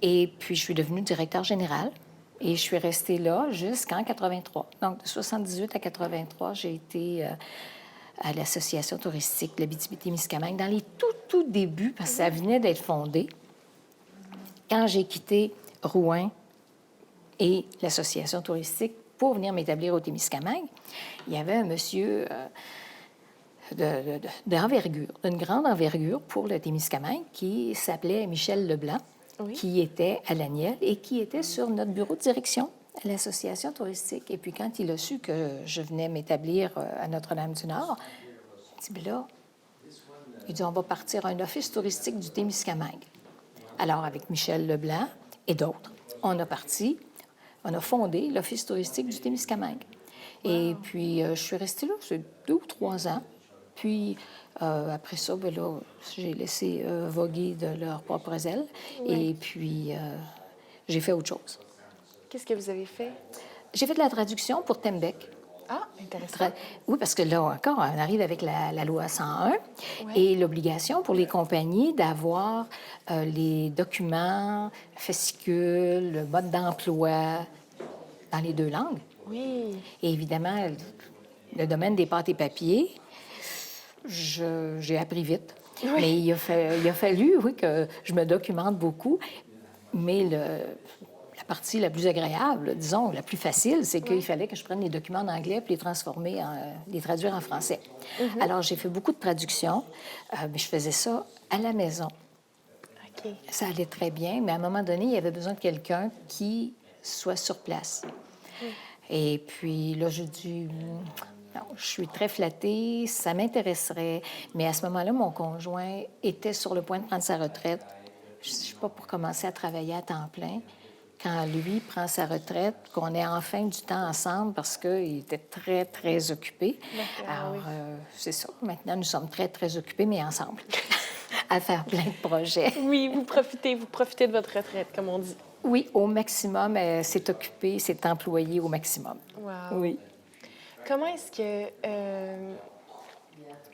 Et puis, je suis devenue directeur général. Et je suis restée là jusqu'en 83. Donc, de 78 à 83, j'ai été à l'Association touristique de l'Abitibi-Témiscamingue dans les tout débuts, parce que ça venait d'être fondé. Quand j'ai quitté Rouen et l'Association touristique pour venir m'établir au Témiscamingue, il y avait un monsieur d'envergure, d'une grande envergure pour le Témiscamingue, qui s'appelait Michel Leblanc, Oui. qui était à l'Aniel et qui était sur notre bureau de direction à l'Association touristique. Et puis, quand il a su que je venais m'établir à Notre-Dame-du-Nord, il dit, bien là, il dit, on va partir un office touristique du Témiscamingue. Alors, avec Michel Leblanc et d'autres, on a fondé l'office touristique du Témiscamingue. Wow. Et puis, je suis restée là, c'est 2 ou 3 ans. Puis, après ça, bien là, j'ai laissé voguer de leurs propres ailes. Oui. Et puis, j'ai fait autre chose. Qu'est-ce que vous avez fait? J'ai fait de la traduction pour Tembec. Ah, intéressant. Oui, parce que là encore, on arrive avec la loi 101 et l'obligation pour les compagnies d'avoir les documents, fascicules, le mode d'emploi dans les 2 langues. Oui. Et évidemment, le domaine des pâtes et papiers, j'ai appris vite. Oui. Mais il a fallu, oui, que je me documente beaucoup. Mais la partie la plus agréable, disons, la plus facile, c'est qu'il fallait que je prenne les documents en anglais puis les traduire en français. Alors, j'ai fait beaucoup de traductions, mais je faisais ça à la maison. OK. Ça allait très bien, mais à un moment donné, il y avait besoin de quelqu'un qui soit sur place. Et puis là, j'ai dit, non, je suis très flattée, ça m'intéresserait. Mais à ce moment-là, mon conjoint était sur le point de prendre sa retraite. Je ne suis pas pour commencer à travailler à temps plein. quand lui prend sa retraite, qu'on ait enfin du temps ensemble parce qu'il était très, très occupé. D'accord, Alors, oui. c'est ça. Maintenant, nous sommes très, très occupés, mais ensemble, à faire plein de projets. Oui, vous profitez de votre retraite, comme on dit. Oui, au maximum, c'est occupé, c'est employé au maximum. Wow. Oui. Comment est-ce que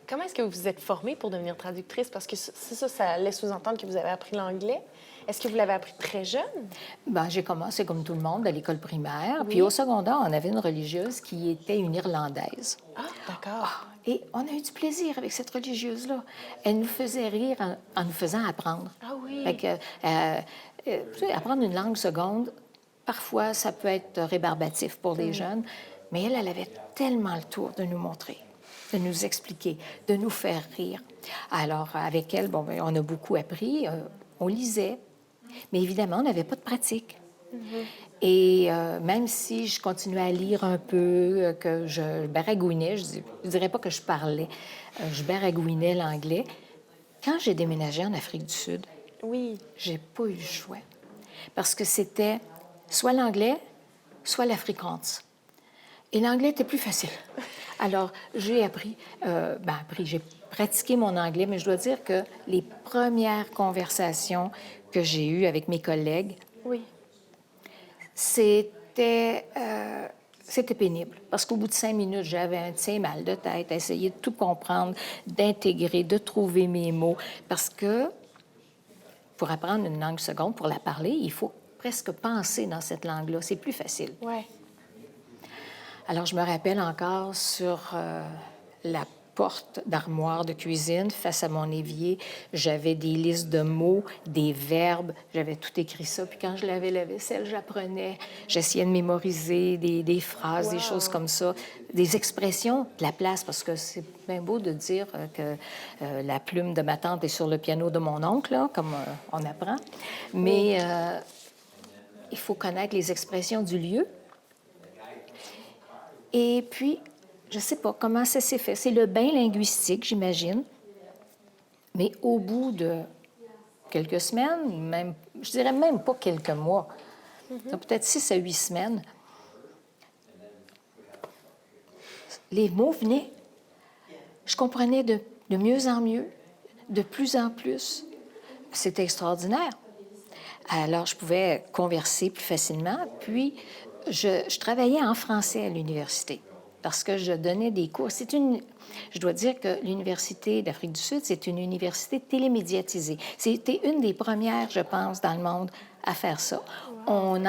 comment est-ce que vous vous êtes formée pour devenir traductrice? Parce que c'est ça, ça laisse sous-entendre que vous avez appris l'anglais. Est-ce que vous l'avez appris très jeune? Ben, j'ai commencé comme tout le monde à l'école primaire. Oui. Puis au secondaire, on avait une religieuse qui était une Irlandaise. Ah, d'accord. Et on a eu du plaisir avec cette religieuse-là. Elle nous faisait rire en nous faisant apprendre. Ah oui. Fait que, tu sais, apprendre une langue seconde, parfois, ça peut être rébarbatif pour les jeunes, mais elle avait tellement le tour de nous montrer, de nous expliquer, de nous faire rire. Alors, avec elle, bon, ben, on a beaucoup appris. On lisait, mais évidemment, on n'avait pas de pratique. Et même si je continuais à lire un peu, que je baragouinais, je ne dirais pas que je parlais, je baragouinais l'anglais. Quand j'ai déménagé en Afrique du Sud, Oui. j'ai pas eu le choix. Parce que c'était soit l'anglais, soit l'afrikaans. Et l'anglais était plus facile. Alors, j'ai j'ai pratiqué mon anglais, mais je dois dire que les premières conversations que j'ai eues avec mes collègues, Oui. c'était pénible. Parce qu'au bout de 5 minutes, j'avais un petit mal de tête à essayer de tout comprendre, d'intégrer, de trouver mes mots. Parce que pour apprendre une langue seconde, pour la parler, il faut presque penser dans cette langue-là. C'est plus facile. Ouais. Alors, je me rappelle encore sur la porte d'armoire de cuisine, face à mon évier, j'avais des listes de mots, des verbes, j'avais tout écrit ça. Puis quand je lavais la vaisselle, j'apprenais, j'essayais de mémoriser des phrases, des choses comme ça, des expressions de la place, parce que c'est bien beau de dire que la plume de ma tante est sur le piano de mon oncle, là, comme on apprend, mais il faut connaître les expressions du lieu. Et puis, je ne sais pas comment ça s'est fait. C'est le bain linguistique, j'imagine. Mais au bout de quelques semaines, même, je dirais même pas quelques mois, peut-être 6 à 8 semaines, les mots venaient. Je comprenais de mieux en mieux, de plus en plus. C'était extraordinaire. Alors, je pouvais converser plus facilement. Puis, je travaillais en français à l'université parce que je donnais des cours. Je dois dire que l'Université d'Afrique du Sud, c'est une université télémédiatisée. C'était une des premières, je pense, dans le monde à faire ça. On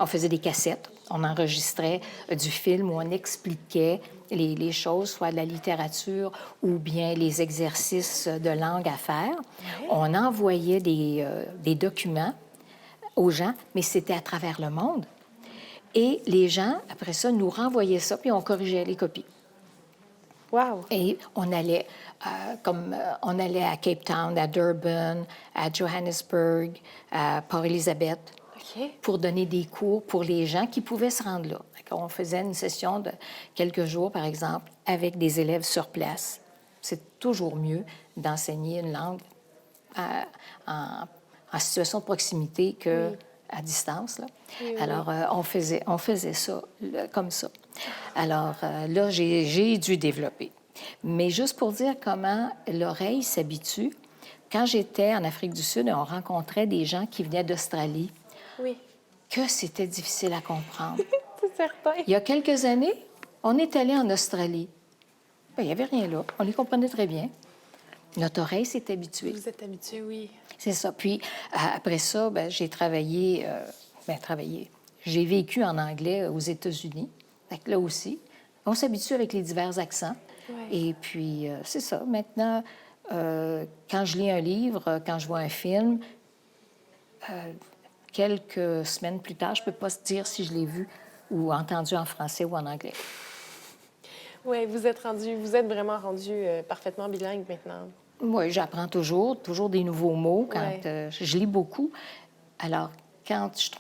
faisait des cassettes, on enregistrait du film où on expliquait les choses, soit de la littérature ou bien les exercices de langue à faire. On envoyait des documents aux gens, mais c'était à travers le monde. Et les gens, après ça, nous renvoyaient ça, puis on corrigeait les copies. Wow. Et on allait, on allait à Cape Town, à Durban, à Johannesburg, à Port-Elizabeth, pour donner des cours pour les gens qui pouvaient se rendre là. On faisait une session de quelques jours, par exemple, avec des élèves sur place. C'est toujours mieux d'enseigner une langue en situation de proximité que à distance. Là. Alors, on faisait ça comme ça. Alors, là, j'ai dû développer. Mais juste pour dire comment l'oreille s'habitue, quand j'étais en Afrique du Sud, on rencontrait des gens qui venaient d'Australie, que c'était difficile à comprendre. C'est certain. Il y a quelques années, on est allé en Australie. Bien, il n'y avait rien là. On les comprenait très bien. Notre oreille s'est habituée. Vous êtes habitué, oui. C'est ça. Puis, après ça, bien, j'ai travaillé. J'ai vécu en anglais aux États-Unis. Là aussi, on s'habitue avec les divers accents. Et puis, c'est ça. Maintenant, quand je lis un livre, quand je vois un film, quelques semaines plus tard, je ne peux pas se dire si je l'ai vu ou entendu en français ou en anglais. Oui, vous êtes vraiment rendu parfaitement bilingue maintenant. Oui, j'apprends toujours des nouveaux mots quand je lis beaucoup. Alors, quand je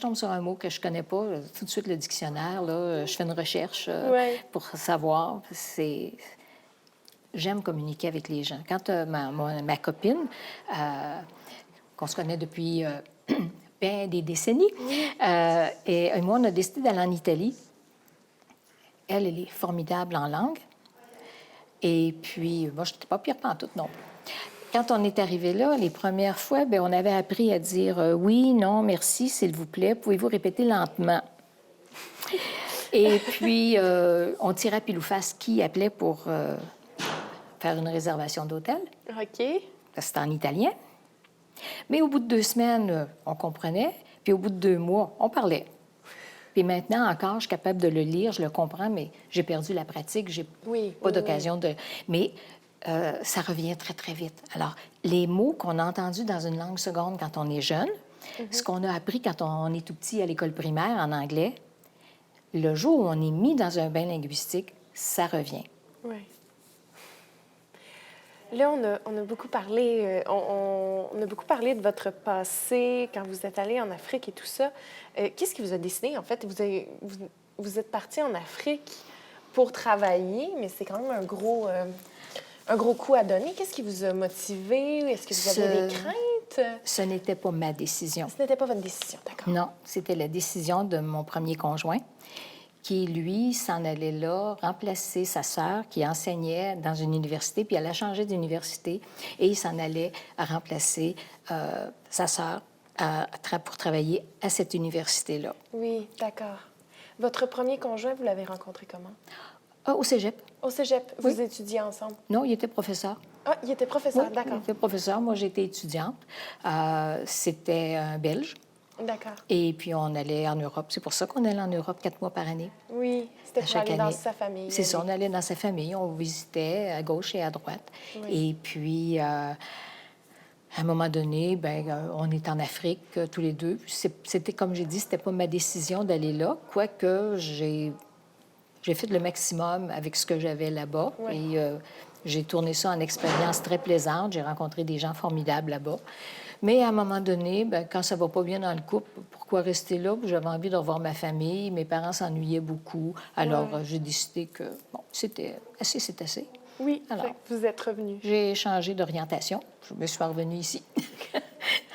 tombe sur un mot que je ne connais pas, tout de suite le dictionnaire, là, je fais une recherche pour savoir. J'aime communiquer avec les gens. Quand ma copine, qu'on se connaît depuis bien des décennies. Et moi, on a décidé d'aller en Italie. Elle est formidable en langue. Et puis, moi, je n'étais pas pire pantoute non plus. Quand on est arrivé là, les premières fois, bien, on avait appris à dire oui, non, merci, s'il vous plaît, pouvez-vous répéter lentement? Et puis, on tirait à pile ou face qui appelait pour faire une réservation d'hôtel. OK. Parce que c'était en italien. Mais au bout de 2 semaines, on comprenait. Puis au bout de 2 mois, on parlait. Puis maintenant, encore, je suis capable de le lire, je le comprends, mais j'ai perdu la pratique, j'ai pas d'occasion de... Mais ça revient très, très vite. Alors, les mots qu'on a entendus dans une langue seconde quand on est jeune, ce qu'on a appris quand on est tout petit à l'école primaire en anglais, le jour où on est mis dans un bain linguistique, ça revient. Oui. Là, on a beaucoup parlé, on a beaucoup parlé de votre passé quand vous êtes allé en Afrique et tout ça. Qu'est-ce qui vous a décidé, en fait? Vous êtes parti en Afrique pour travailler, mais c'est quand même un gros coup à donner. Qu'est-ce qui vous a motivé? Est-ce que vous aviez des craintes? Ce n'était pas ma décision. Ce n'était pas votre décision, d'accord. Non, c'était la décision de mon premier conjoint qui, lui, s'en allait là remplacer sa sœur qui enseignait dans une université, puis elle a changé d'université et il s'en allait remplacer sa sœur pour travailler à cette université-là. Oui, d'accord. Votre premier conjoint, vous l'avez rencontré comment? Au cégep. Au cégep, Oui. vous étudiez ensemble? Non, il était professeur. Ah, il était professeur, Oui, d'accord. il était professeur. Moi, j'étais étudiante. C'était un Belge. D'accord. Et puis, on allait en Europe. C'est pour ça qu'on allait en Europe 4 mois par année. Oui, c'était pour aller dans sa famille. C'est ça, on allait dans sa famille. On visitait à gauche et à droite. Oui. Et puis, à un moment donné, on est en Afrique tous les deux. C'était, comme j'ai dit, c'était pas ma décision d'aller là, quoique j'ai fait le maximum avec ce que j'avais là-bas. Oui. Et j'ai tourné ça en expérience très plaisante. J'ai rencontré des gens formidables là-bas. Mais à un moment donné, quand ça va pas bien dans le couple, pourquoi rester là? J'avais envie de revoir ma famille. Mes parents s'ennuyaient beaucoup. Alors, j'ai décidé que, bon, c'était assez, c'est assez. Oui, Alors, vous êtes revenu. j'ai changé d'orientation. Je me suis revenue ici.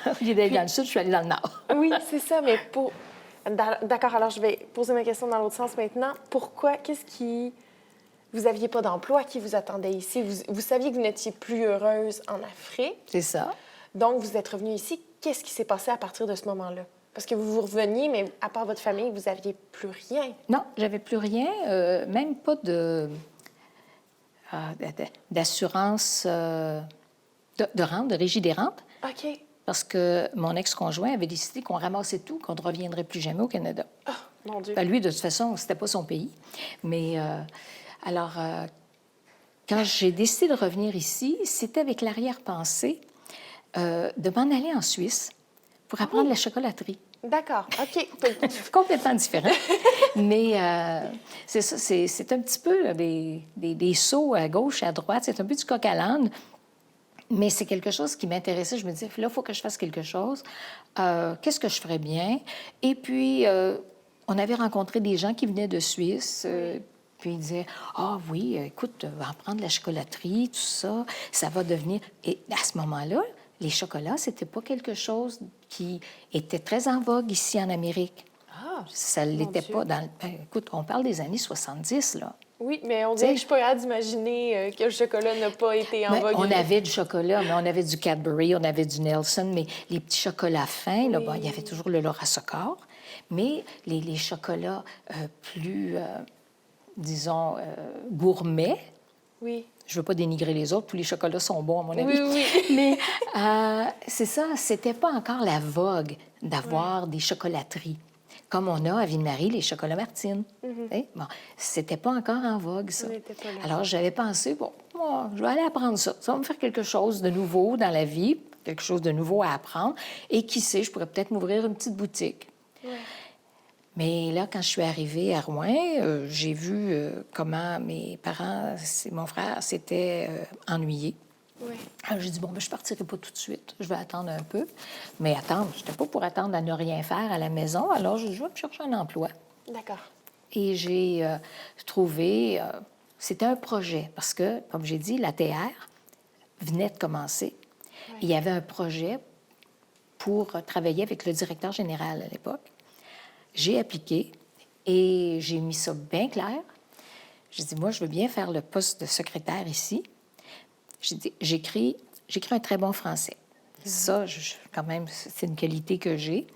Au lieu d'aller dans le sud, je suis allée dans le nord. Oui, c'est ça, mais pour... D'accord, alors je vais poser ma question dans l'autre sens maintenant. Pourquoi, qu'est-ce qui... Vous n'aviez pas d'emploi qui vous attendait ici. Vous saviez que vous n'étiez plus heureuse en Afrique. C'est ça. Donc, vous êtes revenu ici. Qu'est-ce qui s'est passé à partir de ce moment-là? Parce que vous reveniez, mais à part votre famille, vous n'aviez plus rien. Non, j'avais plus rien, même pas d'assurance de rente, de régie des rentes. OK. Parce que mon ex-conjoint avait décidé qu'on ramassait tout, qu'on ne reviendrait plus jamais au Canada. Oh, mon Dieu. Lui, de toute façon, c'était pas son pays. Mais alors, quand j'ai décidé de revenir ici, c'était avec l'arrière-pensée de m'en aller en Suisse pour apprendre la chocolaterie. D'accord, OK. Complètement différent. Mais c'est ça, c'est un petit peu là, des sauts à gauche, à droite. C'est un peu du coq à l'âne. Mais c'est quelque chose qui m'intéressait. Je me disais, là, il faut que je fasse quelque chose. Qu'est-ce que je ferais bien? Et puis, on avait rencontré des gens qui venaient de Suisse. Puis ils disaient, ah oui, écoute, on va apprendre la chocolaterie, tout ça, ça va devenir... Et à ce moment-là, les chocolats, c'était pas quelque chose qui était très en vogue ici en Amérique. Ah, ça ne l'était pas dans... écoute, on parle des années 70, là. Oui, mais on dirait que je suis pas capable d'imaginer que le chocolat n'a pas été en vogue. On avait du chocolat, mais on avait du Cadbury, on avait du Nelson, mais les petits chocolats fins, là, il y avait toujours le Laura Socor, mais les chocolats plus, disons, gourmets. Oui. Je ne veux pas dénigrer les autres, tous les chocolats sont bons, à mon avis. Oui. Mais c'est ça, c'était pas encore la vogue d'avoir des chocolateries. Comme on a à Ville-Marie, les chocolats Martine. Bon, c'était pas encore en vogue, ça. Alors, j'avais pensé, bon, moi, je vais aller apprendre ça. Ça va me faire quelque chose de nouveau dans la vie, quelque chose de nouveau à apprendre. Et qui sait, je pourrais peut-être m'ouvrir une petite boutique. Mais là, quand je suis arrivée à Rouen, j'ai vu comment mes parents, mon frère, s'étaient ennuyés. Alors, j'ai dit, bon, je ne partirai pas tout de suite. Je vais attendre un peu. Mais attendre, je n'étais pas pour attendre à ne rien faire à la maison. Alors, je vais me chercher un emploi. D'accord. Et j'ai trouvé... c'était un projet parce que, comme j'ai dit, l'ATR venait de commencer. Il y avait un projet pour travailler avec le directeur général à l'époque. J'ai appliqué et j'ai mis ça bien clair. J'ai dit, moi, je veux bien faire le poste de secrétaire ici. J'ai dit, j'écris un très bon français. Ça, quand même, c'est une qualité que j'ai.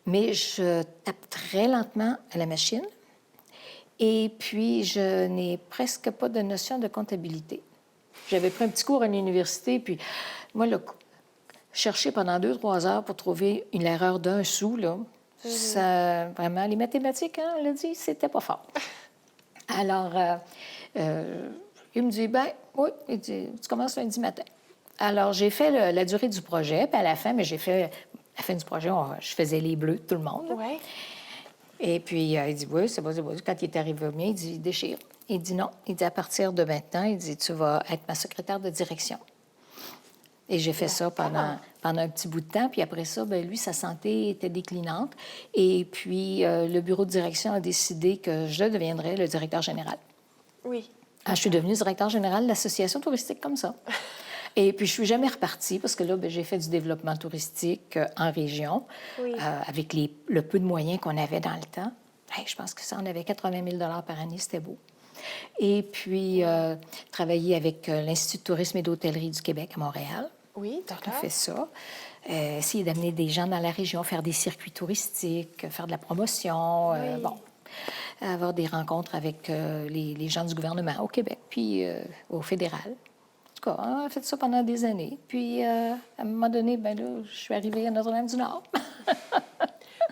Mais je tape très lentement à la machine. Et puis, je n'ai presque pas de notion de comptabilité. J'avais pris un petit cours à l'université, puis moi, chercher pendant 2-3 heures pour trouver une erreur d'1 sou, là, ça, vraiment, les mathématiques, hein, on l'a dit, c'était pas fort. Alors, il me dit, ben oui, il dit, tu commences lundi matin. Alors, j'ai fait la durée du projet, puis à la fin, mais j'ai fait, à la fin du projet, je faisais les bleus de tout le monde. Oui. Et puis, il dit, oui, c'est bon, c'est bon. Quand il est arrivé au mien, il dit, déchire. Il dit non. Il dit, à partir de maintenant, il dit, tu vas être ma secrétaire de direction. Et j'ai fait ça pendant un petit bout de temps. Puis après ça, bien, lui, sa santé était déclinante. Et puis, le bureau de direction a décidé que je deviendrais le directeur général. Oui. Je suis devenue directeur général de l'association touristique comme ça. Et puis, je suis jamais repartie parce que là, bien, j'ai fait du développement touristique en région avec le peu de moyens qu'on avait dans le temps. Hey, je pense que ça en avait 80 000 par année, c'était beau. Et puis, travailler avec l'Institut de tourisme et d'hôtellerie du Québec à Montréal. Oui, d'accord. Tout à fait ça. Essayer d'amener des gens dans la région, faire des circuits touristiques, faire de la promotion, bon, avoir des rencontres avec les gens du gouvernement au Québec, puis au fédéral. En tout cas, on a fait ça pendant des années. Puis, à un moment donné, ben là, je suis arrivée à Notre-Dame-du-Nord.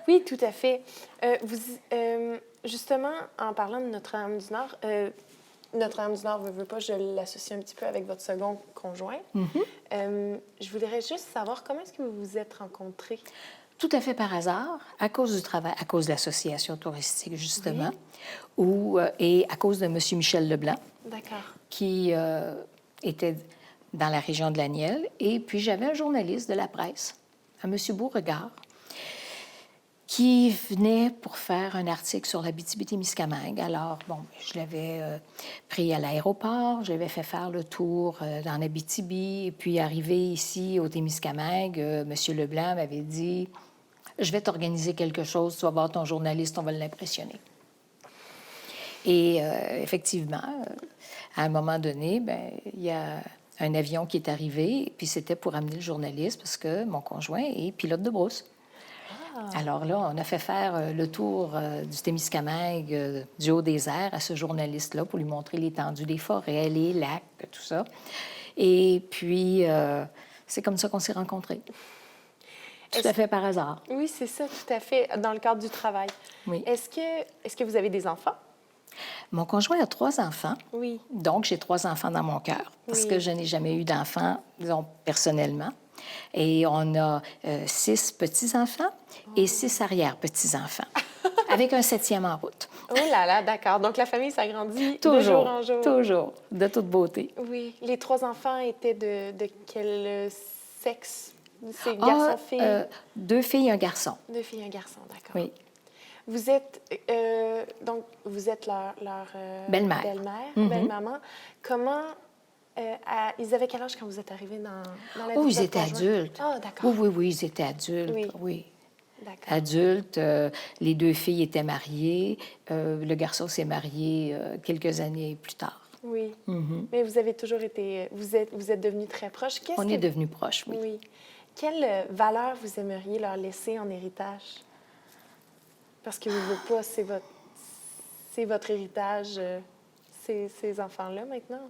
Oui, tout à fait. Justement, en parlant de Notre-Dame-du-Nord, Notre-Dame-du-Nord, veut pas, je l'associe un petit peu avec votre second conjoint. Je voudrais juste savoir comment est-ce que vous vous êtes rencontrés? Tout à fait par hasard, à cause du travail, à cause de l'association touristique, justement, et à cause de M. Michel Leblanc, qui était dans la région de l'Aniel. Et puis, j'avais un journaliste de la presse, un M. Beauregard, qui venait pour faire un article sur l'Abitibi-Témiscamingue. Alors, bon, je l'avais pris à l'aéroport, j'avais fait faire le tour dans l'Abitibi, et puis arrivé ici au Témiscamingue, M. Leblanc m'avait dit « Je vais t'organiser quelque chose, tu vas voir ton journaliste, on va l'impressionner. » Et effectivement, à un moment donné, bien, il y a un avion qui est arrivé, et puis c'était pour amener le journaliste, parce que mon conjoint est pilote de brousse. Alors là, on a fait faire le tour du Témiscamingue, du Haut-Désert, à ce journaliste-là pour lui montrer l'étendue des forêts, les lacs, tout ça. Et puis, c'est comme ça qu'on s'est rencontrés. Tout à fait par hasard. Oui, c'est ça, tout à fait, dans le cadre du travail. Oui. Est-ce que vous avez des enfants? Mon conjoint a 3 enfants. Oui. Donc, j'ai 3 enfants dans mon cœur, parce que je n'ai jamais eu d'enfants, disons, personnellement. Et on a 6 petits-enfants et 6 arrière-petits-enfants, avec un 7e en route. Oh là là, d'accord. Donc, la famille s'agrandit toujours, de jour en jour. Toujours, de toute beauté. Oui. Les 3 enfants étaient de quel sexe? C'est garçon-fille? 2 filles et un garçon. 2 filles et un garçon, d'accord. Oui. Vous êtes, donc, vous êtes leur belle-mère. Belle-maman. Comment... ils avaient quel âge quand vous êtes arrivés dans la vie de votre ils étaient conjoint? adultes. Ah, d'accord. Oui, ils étaient adultes, oui. D'accord. Adultes. Les 2 filles étaient mariées. Le garçon s'est marié quelques années plus tard. Oui. Mais vous avez toujours été... Vous êtes devenus très proches. On est devenus proches, oui. Oui. Quelle valeur vous aimeriez leur laisser en héritage? Parce que vous ne pas, c'est votre héritage, ces enfants-là, maintenant?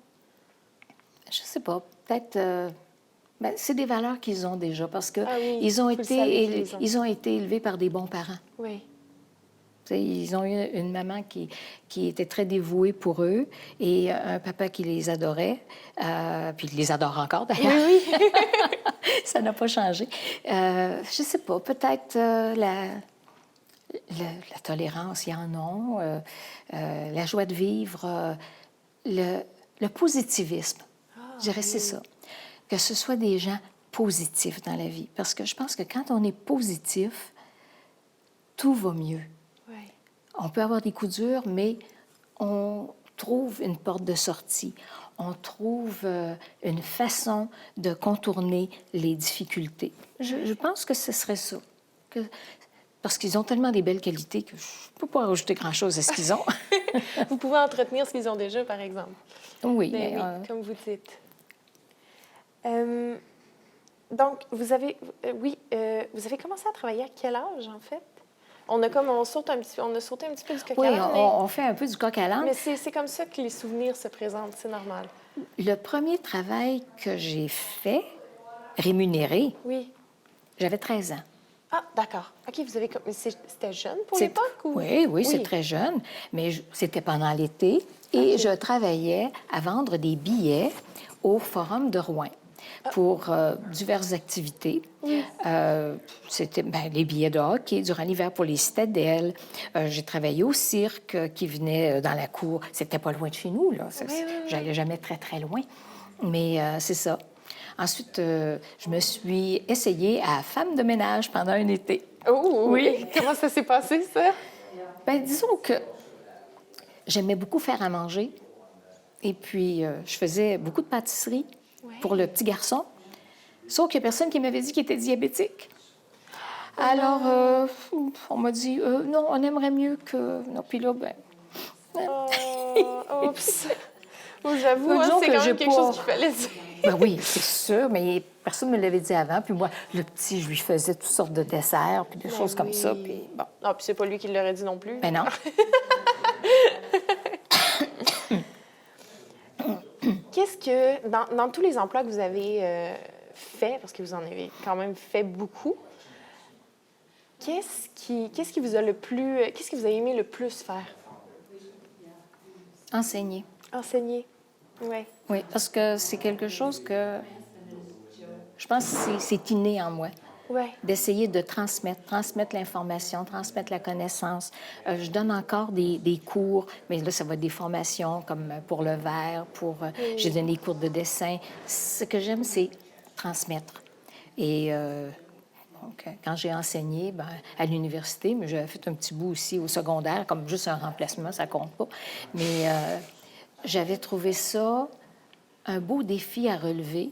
Je sais pas. Peut-être... c'est des valeurs qu'ils ont déjà, parce que ils ont été élevés par des bons parents. Oui. Ils ont eu une maman qui était très dévouée pour eux et un papa qui les adorait, puis il les adore encore, d'ailleurs. Oui. Ça n'a pas changé. Je sais pas, peut-être la tolérance, ils en ont, la joie de vivre, le positivisme. Je dirais, c'est ça. Que ce soit des gens positifs dans la vie. Parce que je pense que quand on est positif, tout va mieux. Oui. On peut avoir des coups durs, mais on trouve une porte de sortie. on trouve une façon de contourner les difficultés. Je pense que ce serait ça. Parce qu'ils ont tellement des belles qualités que je ne peux pas rajouter grand-chose à ce qu'ils ont. Vous pouvez entretenir ce qu'ils ont déjà, par exemple. Oui. Ben oui, comme vous dites. Donc, vous avez commencé à travailler à quel âge, en fait? On a sauté un petit peu du coq Oui, à l'âne, on fait un peu du coq à l'âne. mais c'est comme ça que les souvenirs se présentent, c'est normal. Le premier travail que j'ai fait, rémunéré, Oui. j'avais 13 ans. Ah, d'accord. OK, mais c'était jeune pour l'époque? Ou... Oui, c'est très jeune, mais c'était pendant l'été et je travaillais à vendre des billets au Forum de Rouen pour diverses activités. C'était les billets de hockey durant l'hiver pour les citadelles. J'ai travaillé au cirque qui venait dans la cour. C'était pas loin de chez nous, là. J'allais jamais très, très loin. Mais c'est ça. Ensuite, je me suis essayée à femme de ménage pendant un été. Oh, oui. Comment ça s'est passé, ça? Disons que j'aimais beaucoup faire à manger. Et puis, je faisais beaucoup de pâtisserie pour le petit garçon. Sauf qu'il n'y a personne qui m'avait dit qu'il était diabétique. Alors, on m'a dit, non, on aimerait mieux que... Non, puis là, Oups! Bon, j'avoue, c'est quand même quelque chose qu'il fallait dire. Oui, c'est sûr, mais personne ne me l'avait dit avant. Puis moi, le petit, je lui faisais toutes sortes de desserts, puis des choses comme ça. Puis bon. Non, puis c'est pas lui qui l'aurait dit non plus. Mais non. Qu'est-ce que, dans tous les emplois que vous avez faits, parce que vous en avez quand même fait beaucoup, qu'est-ce qui vous a qu'est-ce que vous avez aimé le plus faire? Enseigner. Enseigner, oui. Oui, parce que c'est quelque chose que je pense que c'est inné en moi. Oui. D'essayer de transmettre l'information, transmettre la connaissance. Je donne encore des cours, mais là, ça va être des formations comme pour le verre, j'ai donné des cours de dessin. Ce que j'aime, c'est transmettre. Et donc, quand j'ai enseigné à l'université, mais j'avais fait un petit bout aussi au secondaire, comme juste un remplacement, ça compte pas. Mais j'avais trouvé ça un beau défi à relever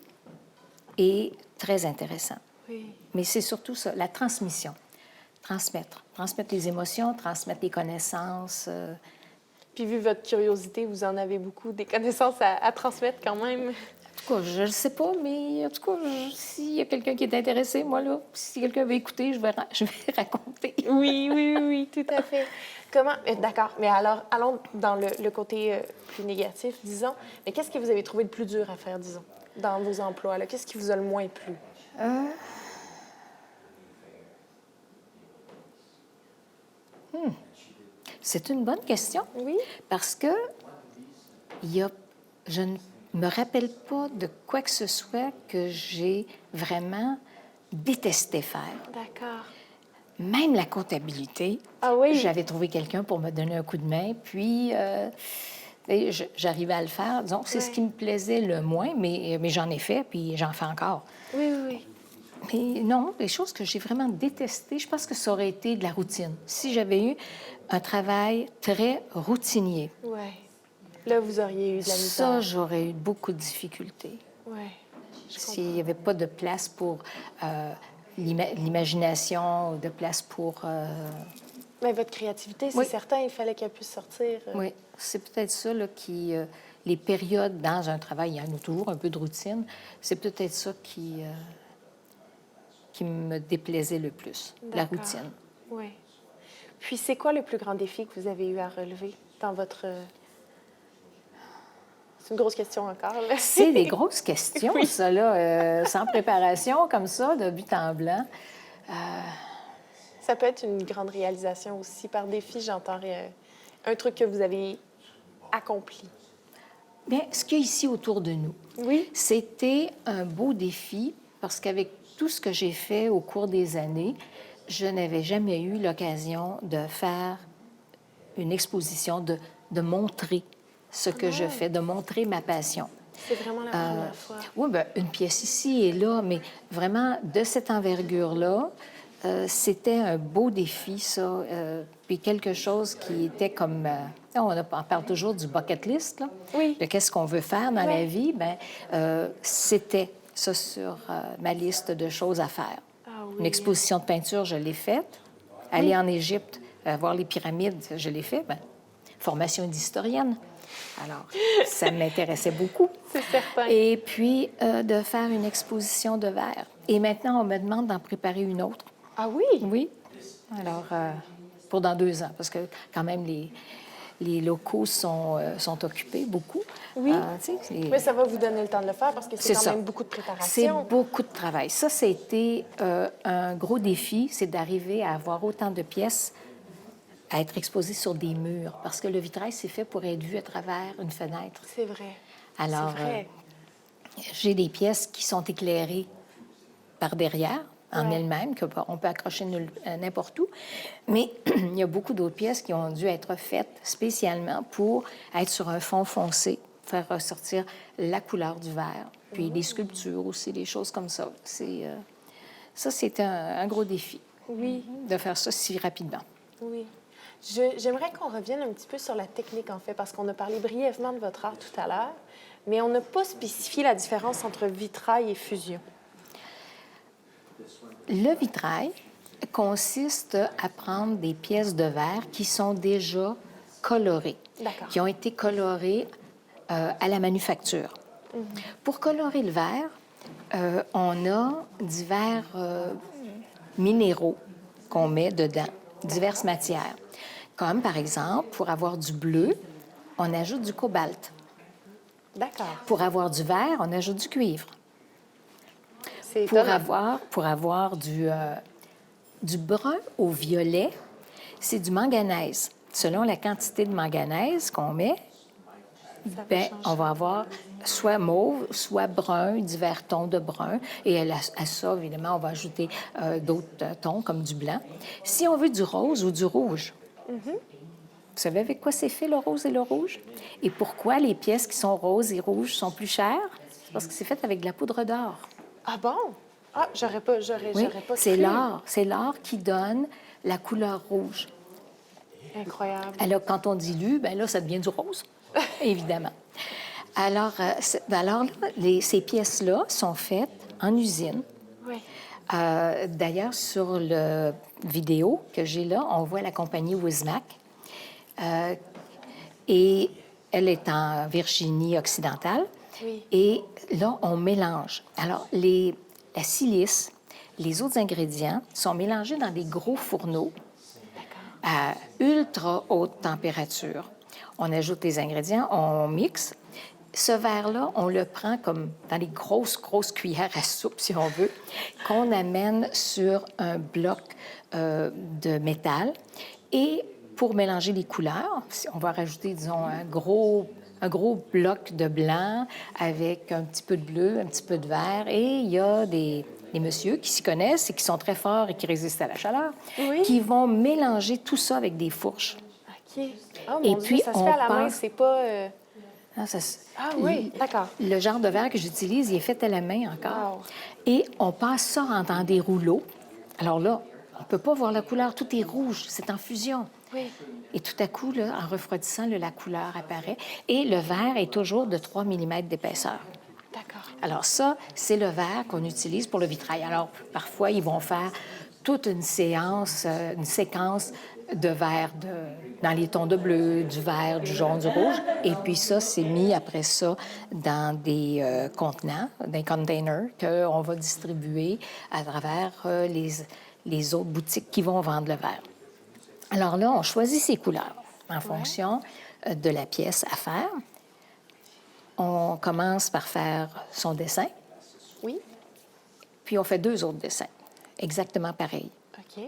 et très intéressant. Oui. Mais c'est surtout ça, la transmission. Transmettre les émotions, transmettre les connaissances. Puis vu votre curiosité, vous en avez beaucoup, des connaissances à transmettre quand même. En tout cas, je ne sais pas, mais en tout cas, s'il y a quelqu'un qui est intéressé, moi, là, si quelqu'un veut écouter, je vais raconter. Oui, tout à fait. Comment... D'accord, mais alors, allons dans le côté plus négatif, disons. Mais qu'est-ce que vous avez trouvé le plus dur à faire, disons, dans vos emplois, là? Qu'est-ce qui vous a le moins plu? C'est une bonne question. Oui. Parce que je ne me rappelle pas de quoi que ce soit que j'ai vraiment détesté faire. D'accord. Même la comptabilité, Ah oui? j'avais trouvé quelqu'un pour me donner un coup de main, puis j'arrivais à le faire. Donc, c'est ce qui me plaisait le moins, mais j'en ai fait, puis j'en fais encore. Oui. Mais non, les choses que j'ai vraiment détestées, je pense que ça aurait été de la routine. Si j'avais eu un travail très routinier. Oui. Là, vous auriez eu de la misère. Ça, j'aurais eu beaucoup de difficultés. Oui. S'il n'y avait pas de place pour l'imagination, de place pour... Mais votre créativité, c'est certain, il fallait qu'elle puisse sortir. Oui, c'est peut-être ça là, qui... les périodes dans un travail, il y en a toujours un peu de routine, c'est peut-être ça qui me déplaisait le plus, la routine. Oui. Puis, c'est quoi le plus grand défi que vous avez eu à relever dans votre... C'est une grosse question encore, là. C'est des grosses questions, ça, là, sans préparation, comme ça, de but en blanc. Ça peut être une grande réalisation aussi. Par défi, j'entends un truc que vous avez accompli. Bien, ce qu'il y a ici autour de nous, c'était un beau défi parce qu'avec tout ce que j'ai fait au cours des années, je n'avais jamais eu l'occasion de faire une exposition, de montrer ce que je fais, de montrer ma passion. C'est vraiment la première fois. Oui, bien, une pièce ici et là, mais vraiment de cette envergure-là, c'était un beau défi, ça. Puis quelque chose qui était comme... on parle toujours du bucket list, là, Oui. de qu'est-ce qu'on veut faire dans la Oui. vie. Bien, c'était ça sur ma liste de choses à faire. Ah oui. Une exposition de peinture, je l'ai faite. Aller en Égypte, voir les pyramides, je l'ai fait. Bien, formation d'historienne. Alors, ça m'intéressait beaucoup. C'est certain. Et puis, de faire une exposition de verre. Et maintenant, on me demande d'en préparer une autre. Ah oui? Oui. Alors, pour dans 2 ans, parce que quand même, les locaux sont occupés beaucoup. Oui. Tu sais, Mais ça va vous donner le temps de le faire parce que c'est quand ça. même beaucoup de C'est préparation. beaucoup de travail. Ça, c'était un gros défi, c'est d'arriver à avoir autant de pièces à être exposées sur des murs, parce que le vitrail, c'est fait pour être vu à travers une fenêtre. C'est vrai. Alors, C'est vrai. j'ai des pièces qui sont éclairées par derrière, en Ouais. elles-mêmes, qu'on peut accrocher n'importe où. Mais il y a beaucoup d'autres pièces qui ont dû être faites spécialement pour être sur un fond foncé, faire ressortir la couleur du verre. Puis des sculptures aussi, des choses comme ça. Ça, c'est un gros défi Oui. de faire ça si rapidement. Oui. J'aimerais qu'on revienne un petit peu sur la technique, en fait, parce qu'on a parlé brièvement de votre art tout à l'heure, mais on n'a pas spécifié la différence entre vitrail et fusion. Le vitrail consiste à prendre des pièces de verre qui sont déjà colorées, D'accord. qui ont été colorées à la manufacture. Pour colorer le verre, on a divers minéraux qu'on met dedans, diverses matières. Comme, par exemple, pour avoir du bleu, on ajoute du cobalt. D'accord. Pour avoir du vert, on ajoute du cuivre. C'est Pour étonnant. avoir du brun au violet, c'est du manganèse. Selon la quantité de manganèse qu'on met, Ça va bien, changer. on va avoir soit mauve, soit brun, divers tons de brun. Et à ça, évidemment, on va ajouter d'autres tons, comme du blanc. Si on veut du rose ou du rouge, vous savez avec quoi c'est fait, le rose et le rouge? Et pourquoi les pièces qui sont roses et rouges sont plus chères? C'est parce que c'est fait avec de la poudre d'or. Ah bon? Ah, j'aurais pas Oui, c'est cru. l'or. C'est l'or qui donne la couleur rouge. Incroyable. Alors, quand on dilue, bien là, ça devient du rose, évidemment. Alors, là, ces pièces-là sont faites en usine. Oui. D'ailleurs, sur le vidéo que j'ai là, on voit la compagnie Wismac. Et elle est en Virginie occidentale. Oui. Et là, on mélange. Alors, la silice, les autres ingrédients sont mélangés dans des gros fourneaux à ultra haute température. On ajoute les ingrédients, on mixe. Ce verre-là, on le prend comme dans les grosses cuillères à soupe, si on veut, qu'on amène sur un bloc de métal. Et pour mélanger les couleurs, on va rajouter, disons, un gros bloc de blanc avec un petit peu de bleu, un petit peu de vert. Et il y a des messieurs qui s'y connaissent et qui sont très forts et qui résistent à la chaleur, Oui. qui vont mélanger tout ça avec des fourches. OK. Oh Et mon Dieu, puis, ça se on fait à la main, passe- c'est pas... Ah, Ah oui, d'accord. Le genre de verre que j'utilise, il est fait à la main encore. Wow. Et on passe ça dans des rouleaux. Alors là, on ne peut pas voir la couleur, tout est rouge, c'est en fusion. Oui. Et tout à coup, là, en refroidissant, là, la couleur apparaît. Et le verre est toujours de 3 mm d'épaisseur. D'accord. Alors ça, c'est le verre qu'on utilise pour le vitrail. Alors, parfois, ils vont faire toute une séquence de verre dans les tons de bleu, du vert, du jaune, du rouge. Et puis ça, c'est mis après ça dans des contenants, des containers qu'on va distribuer à travers les autres boutiques qui vont vendre le verre. Alors là, on choisit ses couleurs en fonction de la pièce à faire. On commence par faire son dessin, Oui. puis on fait 2 autres dessins, exactement pareils. OK.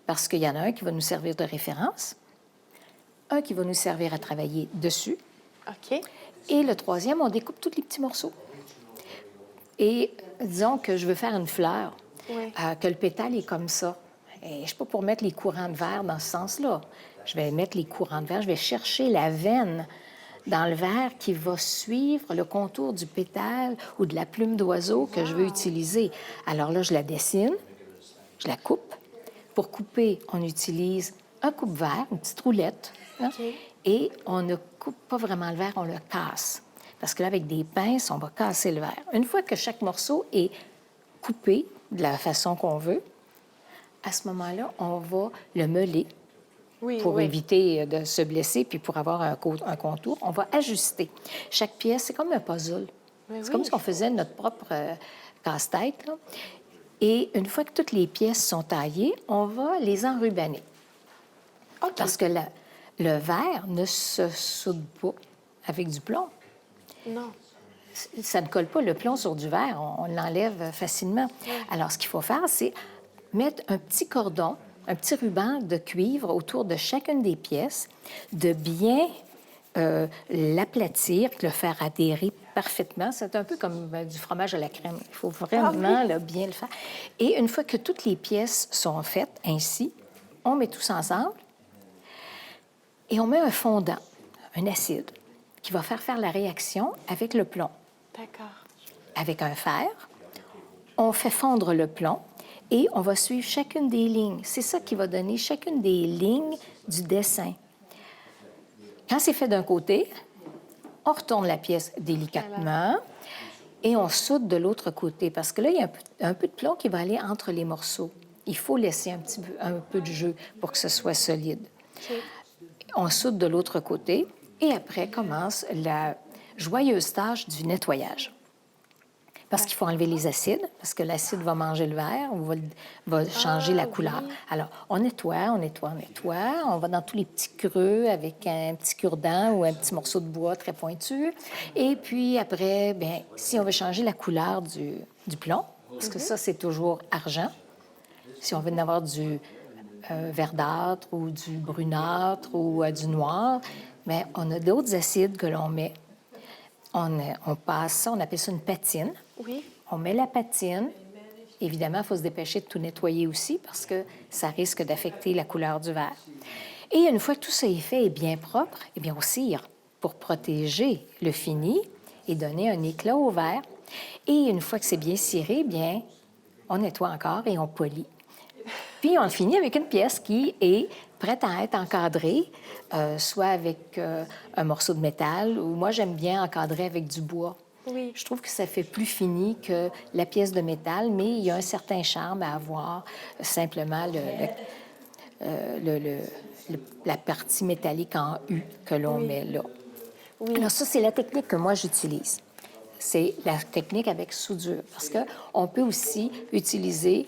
Parce qu'il y en a un qui va nous servir de référence, un qui va nous servir à travailler dessus, OK. et le troisième, on découpe tous les petits morceaux. Et disons que je veux faire une fleur, Oui. que le pétale est comme ça. Et je ne suis pas pour mettre les courants de verre dans ce sens-là. Je vais mettre les courants de verre, je vais chercher la veine dans le verre qui va suivre le contour du pétale ou de la plume d'oiseau que je veux utiliser. Alors là, je la dessine, je la coupe, Pour couper, on utilise un coupe-verre, une petite roulette, hein, OK. et on ne coupe pas vraiment le verre, on le casse. Parce que là, avec des pinces, on va casser le verre. Une fois que chaque morceau est coupé de la façon qu'on veut, à ce moment-là, on va le meuler Oui, pour oui. éviter de se blesser, puis pour avoir un contour. On va ajuster. Chaque pièce, c'est comme un puzzle. Mais C'est oui. comme si on faisait notre propre casse-tête, là. Et une fois que toutes les pièces sont taillées, on va les enrubanner. OK. Parce que le verre ne se soude pas avec du plomb. Non. Ça ne colle pas le plomb sur du verre, on l'enlève facilement. Alors, ce qu'il faut faire, c'est mettre un petit cordon, un petit ruban de cuivre autour de chacune des pièces, de bien l'aplatir, le faire adhérer parfaitement. C'est un peu comme du fromage à la crème. Il faut vraiment là, bien le faire. Et une fois que toutes les pièces sont faites ainsi, on met tous ensemble et on met un fondant, un acide, qui va faire la réaction avec le plomb. D'accord. Avec un fer, on fait fondre le plomb et on va suivre chacune des lignes. C'est ça qui va donner chacune des lignes du dessin. Quand c'est fait d'un côté, on retourne la pièce délicatement et on soude de l'autre côté parce que là, il y a un peu de plomb qui va aller entre les morceaux. Il faut laisser un peu de jeu pour que ce soit solide. OK. On soude de l'autre côté et après commence la joyeuse tâche du nettoyage. Parce qu'il faut enlever les acides, parce que l'acide va manger le verre ou va changer la couleur. Oui. Alors, on nettoie, on nettoie, on nettoie. On va dans tous les petits creux avec un petit cure-dent ou un petit morceau de bois très pointu. Et puis après, bien, si on veut changer la couleur du plomb, parce que ça, c'est toujours argent. Si on veut en avoir du verdâtre ou du brunâtre ou du noir, bien, on a d'autres acides que l'on met. On passe ça, on appelle ça une patine. Oui. On met la patine. Évidemment, il faut se dépêcher de tout nettoyer aussi parce que ça risque d'affecter la couleur du verre. Et une fois que tout ça est fait et bien propre, eh bien, on cire pour protéger le fini et donner un éclat au verre. Et une fois que c'est bien ciré, bien, on nettoie encore et on polit. Puis on le finit avec une pièce qui est prête à être encadrée, soit avec un morceau de métal, ou moi, j'aime bien encadrer avec du bois. Oui. Je trouve que ça fait plus fini que la pièce de métal, mais il y a un certain charme à avoir simplement la partie métallique en U que l'on met là. Oui. Alors ça, c'est la technique que moi, j'utilise. C'est la technique avec soudure, parce qu'on peut aussi utiliser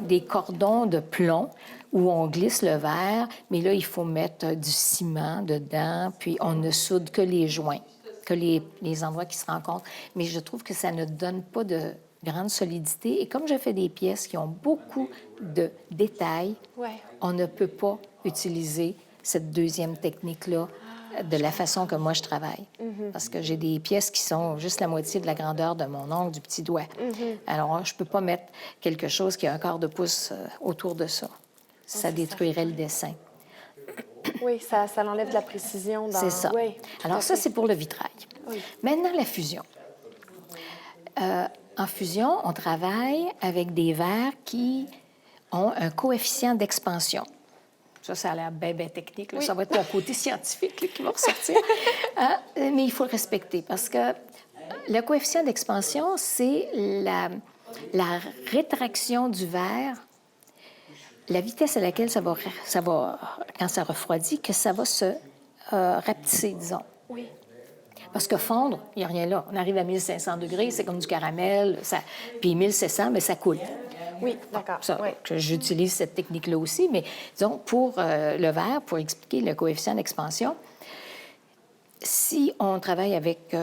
des cordons de plomb où on glisse le verre, mais là, il faut mettre du ciment dedans, puis on ne soude que les joints, que les endroits qui se rencontrent. Mais je trouve que ça ne donne pas de grande solidité. Et comme je fais des pièces qui ont beaucoup de détails, Ouais. on ne peut pas utiliser cette deuxième technique-là de la façon que moi je travaille. Parce que j'ai des pièces qui sont juste la moitié de la grandeur de mon ongle du petit doigt. Alors, je ne peux pas mettre quelque chose qui a un quart de pouce autour de ça. Ça détruirait le dessin. Oui, ça l'enlève de la précision dans... C'est ça. Oui, tout Alors, à ça, fait. c'est pour le vitrail. Oui. Maintenant, la fusion. En fusion, on travaille avec des verres qui ont un coefficient d'expansion. Ça a l'air bien technique. Là. Oui. Ça va être mon côté scientifique là, qui va ressortir. Mais il faut le respecter parce que le coefficient d'expansion, c'est la rétraction du verre, la vitesse à laquelle ça va quand ça refroidit, que ça va se rapetisser, disons. Oui. Parce que fondre, il n'y a rien là. On arrive à 1500 degrés, c'est comme du caramel. Puis 1700, mais ça coule. Oui, d'accord. Ça, Oui. j'utilise cette technique-là aussi, mais disons, pour le verre, pour expliquer le coefficient d'expansion, si on travaille avec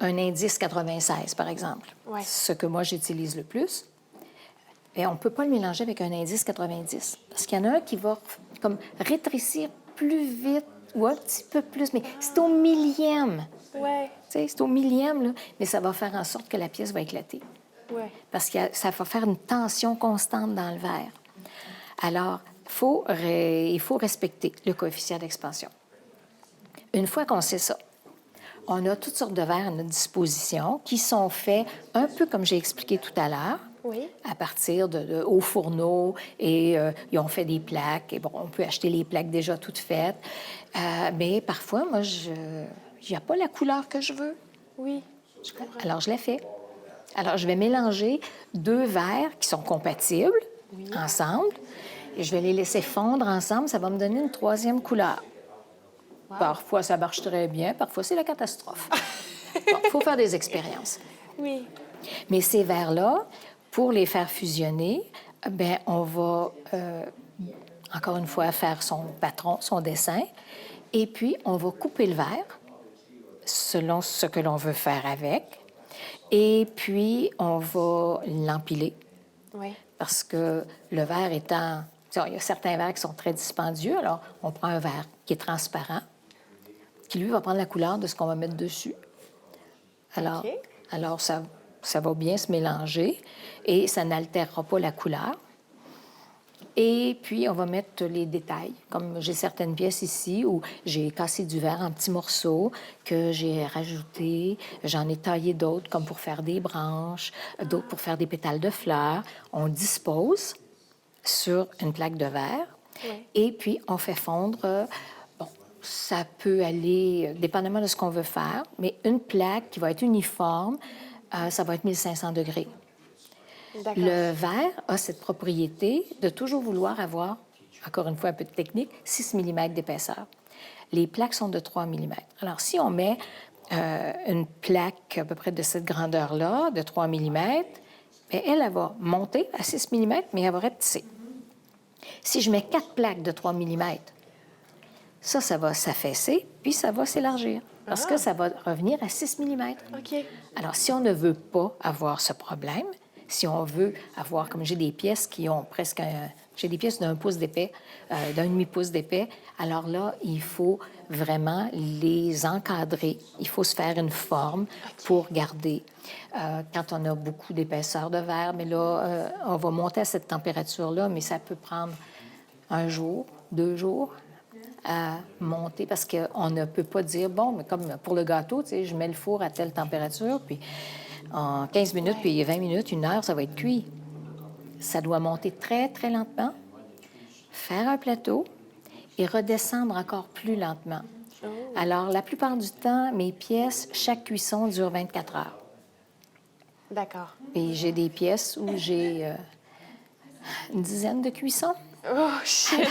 un indice 96, par exemple, Ouais. ce que moi j'utilise le plus, bien, on ne peut pas le mélanger avec un indice 90, parce qu'il y en a un qui va comme rétrécir plus vite ou un petit peu plus, mais c'est au millième. Ouais. Tu sais, c'est au millième, là, mais ça va faire en sorte que la pièce va éclater. Ouais. Parce que ça va faire une tension constante dans le verre. Alors, il faut respecter le coefficient d'expansion. Une fois qu'on sait ça, on a toutes sortes de verres à notre disposition qui sont faits un peu comme j'ai expliqué tout à l'heure. Oui. à partir au fourneau et ils ont fait des plaques. Et bon, on peut acheter les plaques déjà toutes faites. Mais parfois, moi, il n'y a pas la couleur que je veux. Oui, je comprends. Alors, je la fais. Alors, je vais mélanger 2 verres qui sont compatibles ensemble et je vais les laisser fondre ensemble. Ça va me donner une 3e couleur. Wow. Parfois, ça marche très bien. Parfois, c'est la catastrophe. Bon, il faut faire des expériences. Oui. Mais ces verres-là, pour les faire fusionner, ben on va, encore une fois, faire son patron, son dessin, et puis on va couper le verre selon ce que l'on veut faire avec, et puis on va l'empiler, Oui. parce que le verre étant... Il y a certains verres qui sont très dispendieux, alors on prend un verre qui est transparent, qui, lui, va prendre la couleur de ce qu'on va mettre dessus. Alors, OK. alors ça va bien se mélanger et ça n'altérera pas la couleur. Et puis, on va mettre les détails. Comme j'ai certaines pièces ici où j'ai cassé du verre en petits morceaux que j'ai rajoutés. J'en ai taillé d'autres, comme pour faire des branches, d'autres pour faire des pétales de fleurs. On dispose sur une plaque de verre Oui. et puis on fait fondre. Bon, ça peut aller, dépendamment de ce qu'on veut faire, mais une plaque qui va être uniforme, ça va être 1500 degrés. D'accord. Le verre a cette propriété de toujours vouloir avoir, encore une fois un peu de technique, 6 mm d'épaisseur. Les plaques sont de 3 mm. Alors, si on met une plaque à peu près de cette grandeur-là, de 3 mm, bien, elle va monter à 6 mm, mais elle va rapetisser. Si je mets 4 plaques de 3 mm, ça va s'affaisser, puis ça va s'élargir, parce que ça va revenir à 6 mm. OK. Alors, si on ne veut pas avoir ce problème, si on veut avoir, comme j'ai des pièces qui ont presque j'ai des pièces d'1 pouce d'épais, d'un demi-pouce d'épais, alors là, il faut vraiment les encadrer. Il faut se faire une forme pour garder. Quand on a beaucoup d'épaisseur de verre, mais là, on va monter à cette température-là, mais ça peut prendre 1 jour, 2 jours à monter parce qu'on ne peut pas dire, bon, mais comme pour le gâteau, tu sais, je mets le four à telle température, puis en 15 minutes, puis 20 minutes, 1 heure, ça va être cuit. Ça doit monter très, très lentement, faire un plateau et redescendre encore plus lentement. Alors, la plupart du temps, mes pièces, chaque cuisson dure 24 heures. D'accord. Et j'ai des pièces où j'ai une dizaine de cuissons. Oh, shit!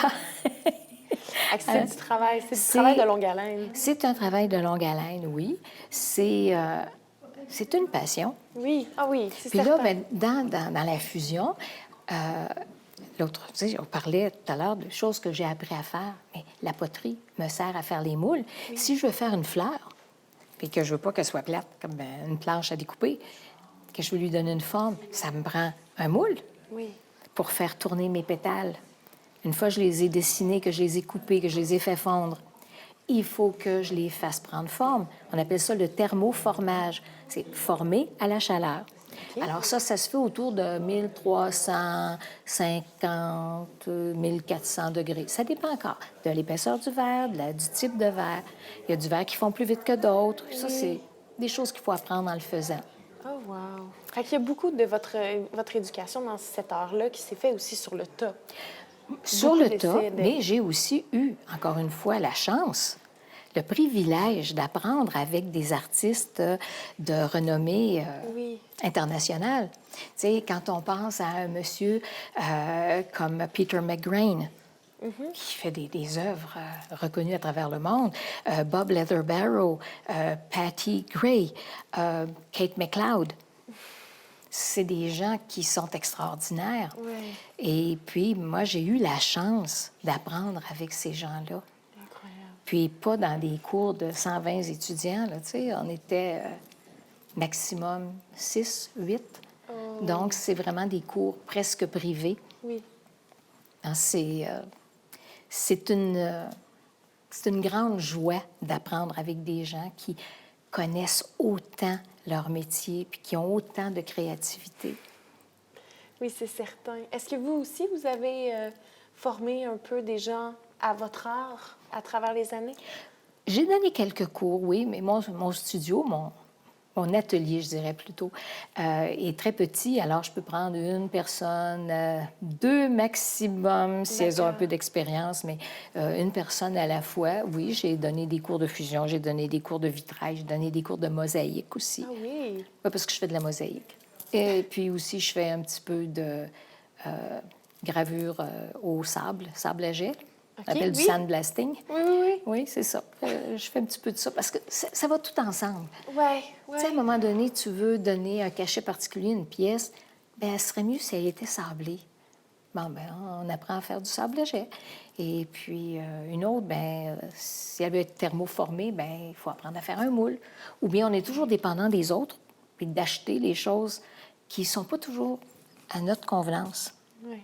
C'est du travail. C'est du travail de longue haleine. C'est un travail de longue haleine, oui. C'est une passion. Oui. Ah oui, c'est Puis certain. là, ben, dans la fusion, l'autre, tu sais, on parlait tout à l'heure de choses que j'ai appris à faire, mais la poterie me sert à faire les moules. Si je veux faire une fleur, puis que je veux pas qu'elle soit plate, comme une planche à découper, que je veux lui donner une forme, ça me prend un moule Oui. pour faire tourner mes pétales. Une fois que je les ai dessinés, que je les ai coupés, que je les ai fait fondre, il faut que je les fasse prendre forme. On appelle ça le thermoformage. C'est former à la chaleur. Alors ça se fait autour de 1350, 1400 degrés. Ça dépend encore de l'épaisseur du verre, du type de verre. Il y a du verre qui font plus vite que d'autres. Ça, c'est des choses qu'il faut apprendre en le faisant. Oh, wow. Fait qu'il y a beaucoup de votre éducation dans cette art-là qui s'est fait aussi sur le tas. Sur Beaucoup le tas, d'essais, mais j'ai aussi eu, encore une fois, la chance, le privilège d'apprendre avec des artistes de renommée Oui. internationale. Tu sais, quand on pense à un monsieur comme Peter McGrain, qui fait des œuvres reconnues à travers le monde, Bob Leatherbarrow, Patty Gray, Kate McLeod, c'est des gens qui sont extraordinaires. Ouais. Et puis, moi, j'ai eu la chance d'apprendre avec ces gens-là. Incroyable. Puis pas dans des cours de 120 étudiants, là, tu sais, on était maximum 6, 8. Donc, c'est vraiment des cours presque privés. Oui. Hein, c'est une grande joie d'apprendre avec des gens qui connaissent autant leur métier puis qui ont autant de créativité. Oui, c'est certain. Est-ce que vous aussi, vous avez formé un peu des gens à votre art à travers les années? J'ai donné quelques cours, oui, mais mon studio, mon atelier, je dirais plutôt, est très petit. Alors, je peux prendre une personne, deux maximum, si elles ont un peu d'expérience, mais une personne à la fois. Oui, j'ai donné des cours de fusion, j'ai donné des cours de vitrail, j'ai donné des cours de mosaïque aussi. Ah oui. Oui, parce que je fais de la mosaïque. Et puis aussi, je fais un petit peu de gravure au sable à jet. OK, On appelle du oui. sandblasting. Oui, oui, oui. Oui, c'est ça. Je fais un petit peu de ça parce que ça va tout ensemble. Ouais, Tu sais, à un ouais. moment donné, tu veux donner un cachet particulier à une pièce, bien, elle serait mieux si elle était sablée. Bon, ben, on apprend à faire du sable à jet. Et puis, une autre, ben, si elle veut être thermoformée, ben, il faut apprendre à faire un moule. Ou bien, on est toujours dépendant des autres, puis d'acheter les choses qui ne sont pas toujours à notre convenance. Oui.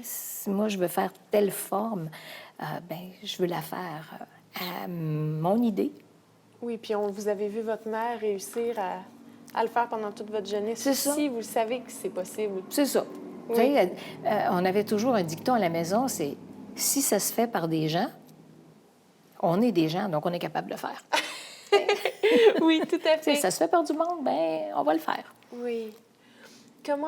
Si moi, je veux faire telle forme, ben, je veux la faire à mon idée. Oui, puis vous avez vu votre mère réussir à le faire pendant toute votre jeunesse. C'est ça. Si vous savez que c'est possible. C'est ça. Oui. Tu sais, on avait toujours un dicton à la maison, c'est si ça se fait par des gens, on est des gens, donc on est capable de le faire. Oui, tout à Tu sais, fait. ça se fait par du monde, ben on va le faire. Oui. Comment...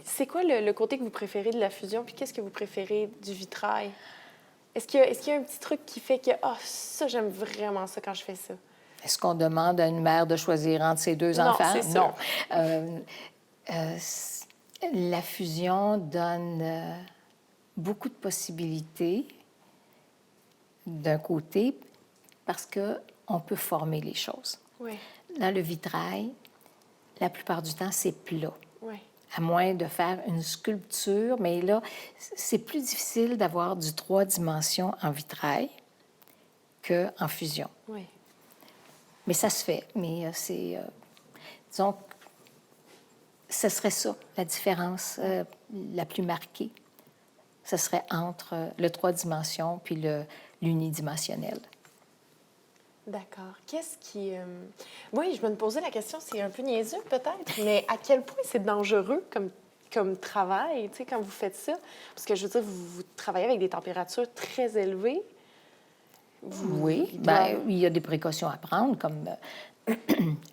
C'est quoi le côté que vous préférez de la fusion, puis qu'est-ce que vous préférez du vitrail? Est-ce qu'il y a un petit truc qui fait que, ça, j'aime vraiment ça quand je fais ça? Est-ce qu'on demande à une mère de choisir entre ses deux Non, enfants? c'est sûr. Non. La fusion donne beaucoup de possibilités d'un côté parce qu'on peut former les choses. Oui, Dans le vitrail, la plupart du temps, c'est plat. oui. À moins de faire une sculpture, mais là, c'est plus difficile d'avoir du 3 dimensions en vitrail qu'en fusion. Oui. Mais ça se fait. Mais disons, ce serait ça, la différence la plus marquée. Ce serait entre le 3 dimensions puis l'unidimensionnel. D'accord. Qu'est-ce qui... Oui, je me posais la question, c'est un peu niaiseux peut-être, mais à quel point c'est dangereux comme travail, tu sais, quand vous faites ça? Parce que je veux dire, vous travaillez avec des températures très élevées. Oui, bien, il y a des précautions à prendre, comme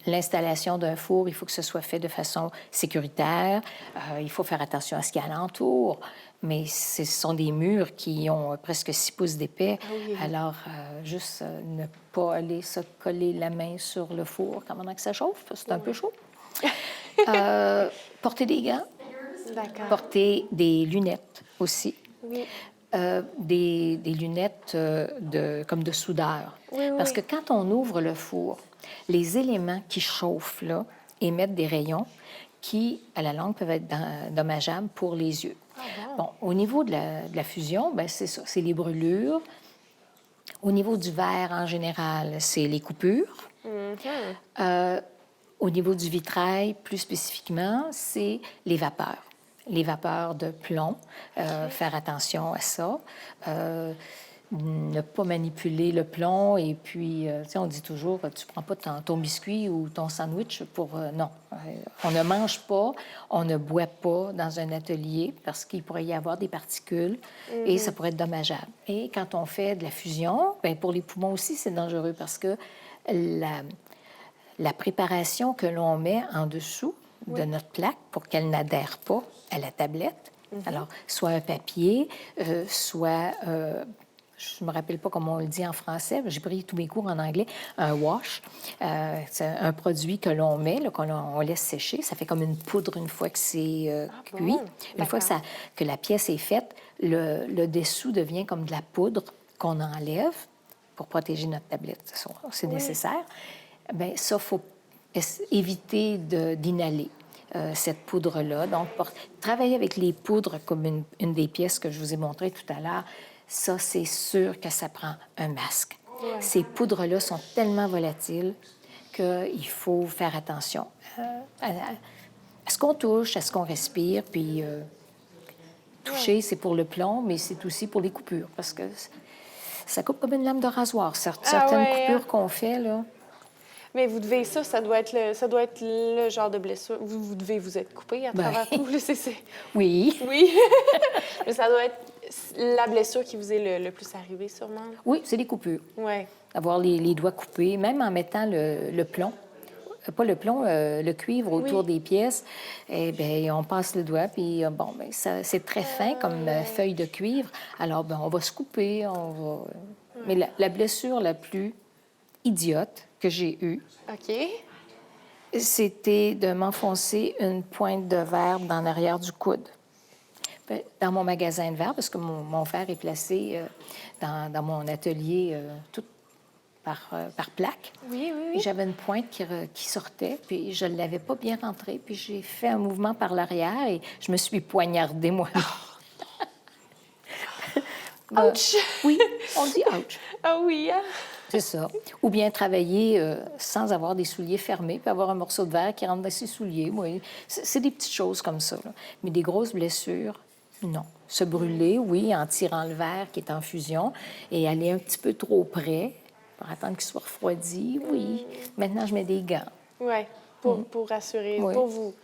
l'installation d'un four, il faut que ce soit fait de façon sécuritaire. Il faut faire attention à ce qu'il y a alentour. Mais ce sont des murs qui ont presque 6 pouces d'épais. Ah oui. Alors, juste ne pas aller se coller la main sur le four pendant que ça chauffe, c'est un peu chaud. Porter des gants, D'accord. porter des lunettes aussi. Oui. Des lunettes comme de soudeur. Oui, oui, Parce oui. que quand on ouvre le four, les éléments qui chauffent là émettent des rayons qui, à la longue, peuvent être dommageables pour les yeux. Ah bon? Bon, au niveau de la fusion, ben c'est ça, c'est les brûlures. Au niveau du verre, en général, c'est les coupures. Au niveau du vitrail, plus spécifiquement, c'est les vapeurs. Les vapeurs de plomb, faire attention à ça. Ne pas manipuler le plomb. Et puis, tu sais, on dit toujours, tu prends pas ton biscuit ou ton sandwich pour... non, on ne mange pas, on ne boit pas dans un atelier parce qu'il pourrait y avoir des particules et ça pourrait être dommageable. Et quand on fait de la fusion, bien, pour les poumons aussi, c'est dangereux parce que la préparation que l'on met en dessous de notre plaque pour qu'elle n'adhère pas à la tablette, alors soit un papier, soit... je ne me rappelle pas comment on le dit en français, j'ai pris tous mes cours en anglais, un wash. C'est un produit que l'on met, là, qu'on laisse sécher. Ça fait comme une poudre une fois que c'est cuit. bon? Une fois que la pièce est faite, le dessous devient comme de la poudre qu'on enlève pour protéger notre tablette. C'est nécessaire. Bien, ça, il faut éviter d'inhaler cette poudre-là. Donc, travailler avec les poudres comme une des pièces que je vous ai montrées tout à l'heure, ça, c'est sûr que ça prend un masque. Ouais. Ces poudres-là sont tellement volatiles qu'il faut faire attention à ce qu'on touche, à ce qu'on respire. Puis, toucher, c'est pour le plomb, mais c'est aussi pour les coupures, parce que ça coupe comme une lame de rasoir. Certaines coupures qu'on fait, là... Mais vous devez, ça doit être le genre de blessure. Vous devez vous être coupé à travers tout. Là, Oui. Oui. Mais ça doit être La blessure qui vous est le plus arrivée, sûrement? Oui, c'est des coupures. Oui. Avoir les doigts coupés, même en mettant le plomb. Pas le plomb, le cuivre autour des pièces, eh bien, on passe le doigt, puis bon, bien, c'est très fin comme feuille de cuivre. Alors, bien, on va se couper, on va... Mais la blessure la plus idiote que j'ai eue, OK. c'était de m'enfoncer une pointe de verre dans l'arrière du coude. Dans mon magasin de verre, parce que mon fer est placé dans mon atelier tout par plaque. Oui, oui, Puis oui. j'avais une pointe qui sortait, puis je ne l'avais pas bien rentrée, puis j'ai fait un mouvement par l'arrière et je me suis poignardée moi. Ouch! Oui, on dit ouch. Ah oui, hein? C'est ça. Ou bien travailler sans avoir des souliers fermés, puis avoir un morceau de verre qui rentre dans ses souliers. Oui. C'est des petites choses comme ça, là. Mais des grosses blessures, non. Se brûler, oui, en tirant le verre qui est en fusion et aller un petit peu trop près pour attendre qu'il soit refroidi, oui. Maintenant, je mets des gants. Oui, pour assurer, Oui. pour vous,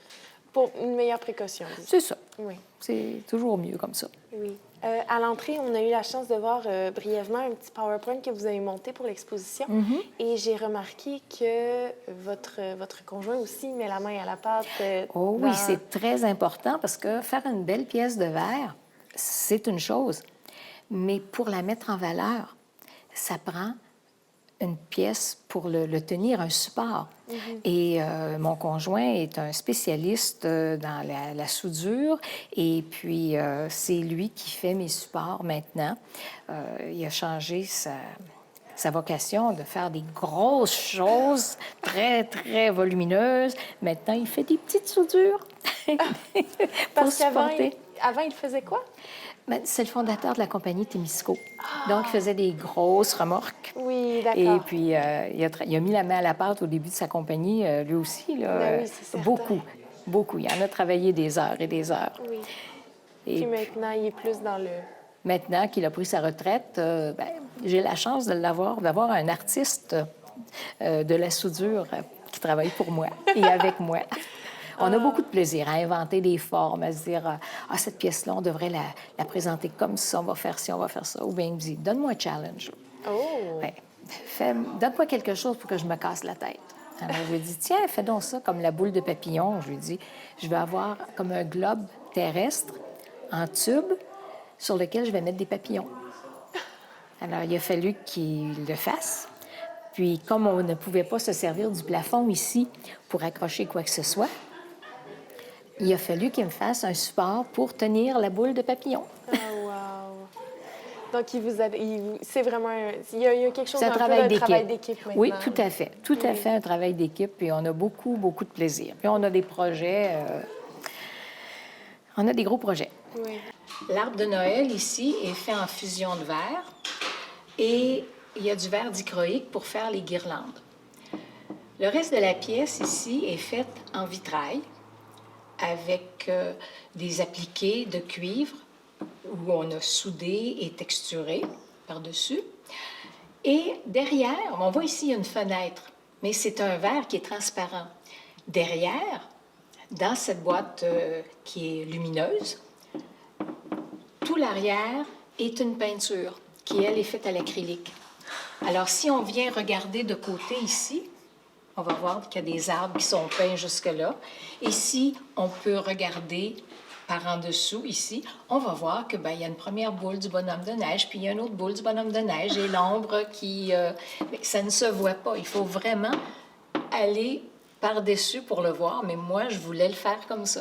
pour une meilleure précaution. Disons. C'est ça. Oui. C'est toujours mieux comme ça. Oui. À l'entrée, on a eu la chance de voir brièvement un petit PowerPoint que vous avez monté pour l'exposition. Et j'ai remarqué que votre conjoint aussi met la main à la pâte. Oh oui, c'est très important parce que faire une belle pièce de verre, c'est une chose. Mais pour la mettre en valeur, ça prend une pièce pour le tenir, un support. Et mon conjoint est un spécialiste dans la soudure et puis c'est lui qui fait mes supports maintenant. Il a changé sa vocation de faire des grosses choses très, très volumineuses. Maintenant, il fait des petites soudures pour Parce qu'avant, supporter. avant, il faisait quoi? Ben, c'est le fondateur de la compagnie Témisco. Donc, il faisait des grosses remorques. Oui, d'accord. Et puis, il a mis la main à la pâte au début de sa compagnie, lui aussi. Là, Ben oui, c'est certain. beaucoup, beaucoup. Il en a travaillé des heures et des heures. Oui. Et Puis maintenant, il est plus dans le... maintenant qu'il a pris sa retraite, ben, j'ai la chance d'avoir un artiste de la soudure qui travaille pour moi et avec moi. On a beaucoup de plaisir à inventer des formes, à se dire ah, cette pièce-là, on devrait la présenter comme ça, on va faire ci, on va faire ça. Ou bien il me dit donne-moi un challenge. Oh! Ouais. Donne-moi quelque chose pour que je me casse la tête. Alors, je lui ai dit tiens, fais donc ça comme la boule de papillon. Je lui ai dit je vais avoir comme un globe terrestre en tube sur lequel je vais mettre des papillons. Alors, il a fallu qu'il le fasse. Puis, comme on ne pouvait pas se servir du plafond ici pour accrocher quoi que ce soit, il a fallu qu'il me fasse un support pour tenir la boule de papillon. Ah, wow! Donc, c'est vraiment... Il y a quelque chose C'est un peu travail d'un travail d'équipe maintenant. Oui, tout à fait. Tout à fait un travail d'équipe. Puis on a beaucoup, beaucoup de plaisir. Puis on a des projets... on a des gros projets. Oui. L'arbre de Noël, ici, est fait en fusion de verre. Et il y a du verre dichroïque pour faire les guirlandes. Le reste de la pièce, ici, est faite en vitrail avec des appliqués de cuivre où on a soudé et texturé par-dessus. Et derrière, on voit ici, il y a une fenêtre, mais c'est un verre qui est transparent. Derrière, dans cette boîte qui est lumineuse, tout l'arrière est une peinture qui, elle, est faite à l'acrylique. Alors, si on vient regarder de côté ici, on va voir qu'il y a des arbres qui sont peints jusque-là. Et si on peut regarder par en dessous, ici, on va voir que il y a une première boule du bonhomme de neige, puis il y a une autre boule du bonhomme de neige et l'ombre qui... mais ça ne se voit pas. Il faut vraiment aller par-dessus pour le voir, mais moi, je voulais le faire comme ça.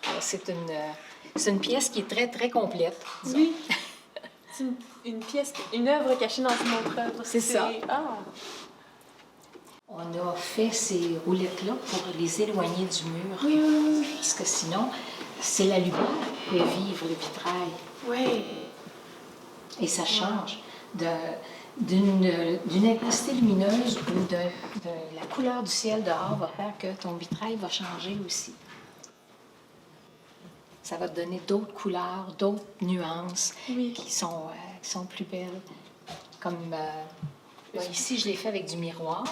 Alors, c'est une pièce qui est très, très complète. Disons. Oui. C'est une pièce, une œuvre cachée dans une autre œuvre. C'est ça. Ah! On a fait ces roulettes-là pour les éloigner du mur. Oui, oui, oui. Parce que sinon, c'est la lumière qui fait vivre le vitrail. Oui. Et ça change d'une intensité lumineuse ou de la couleur du ciel dehors va faire que ton vitrail va changer aussi. Ça va te donner d'autres couleurs, d'autres nuances qui sont plus belles. Comme ici, je l'ai fait avec du miroir.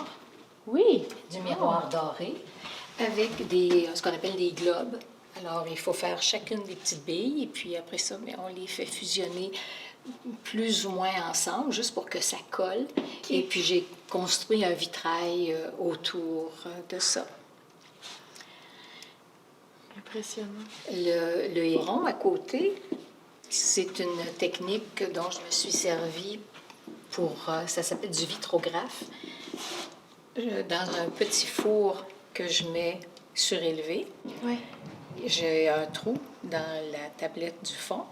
Oui. Du miroir doré, avec ce qu'on appelle des globes Alors, il faut faire chacune des petites billes et puis après ça, bien, on les fait fusionner plus ou moins ensemble, juste pour que ça colle. Et puis, j'ai construit un vitrail autour de ça. Impressionnant. Le héron à côté, c'est une technique dont je me suis servie pour, ça s'appelle du vitrographe, dans un petit four que je mets surélevé. Oui. J'ai un trou dans la tablette du fond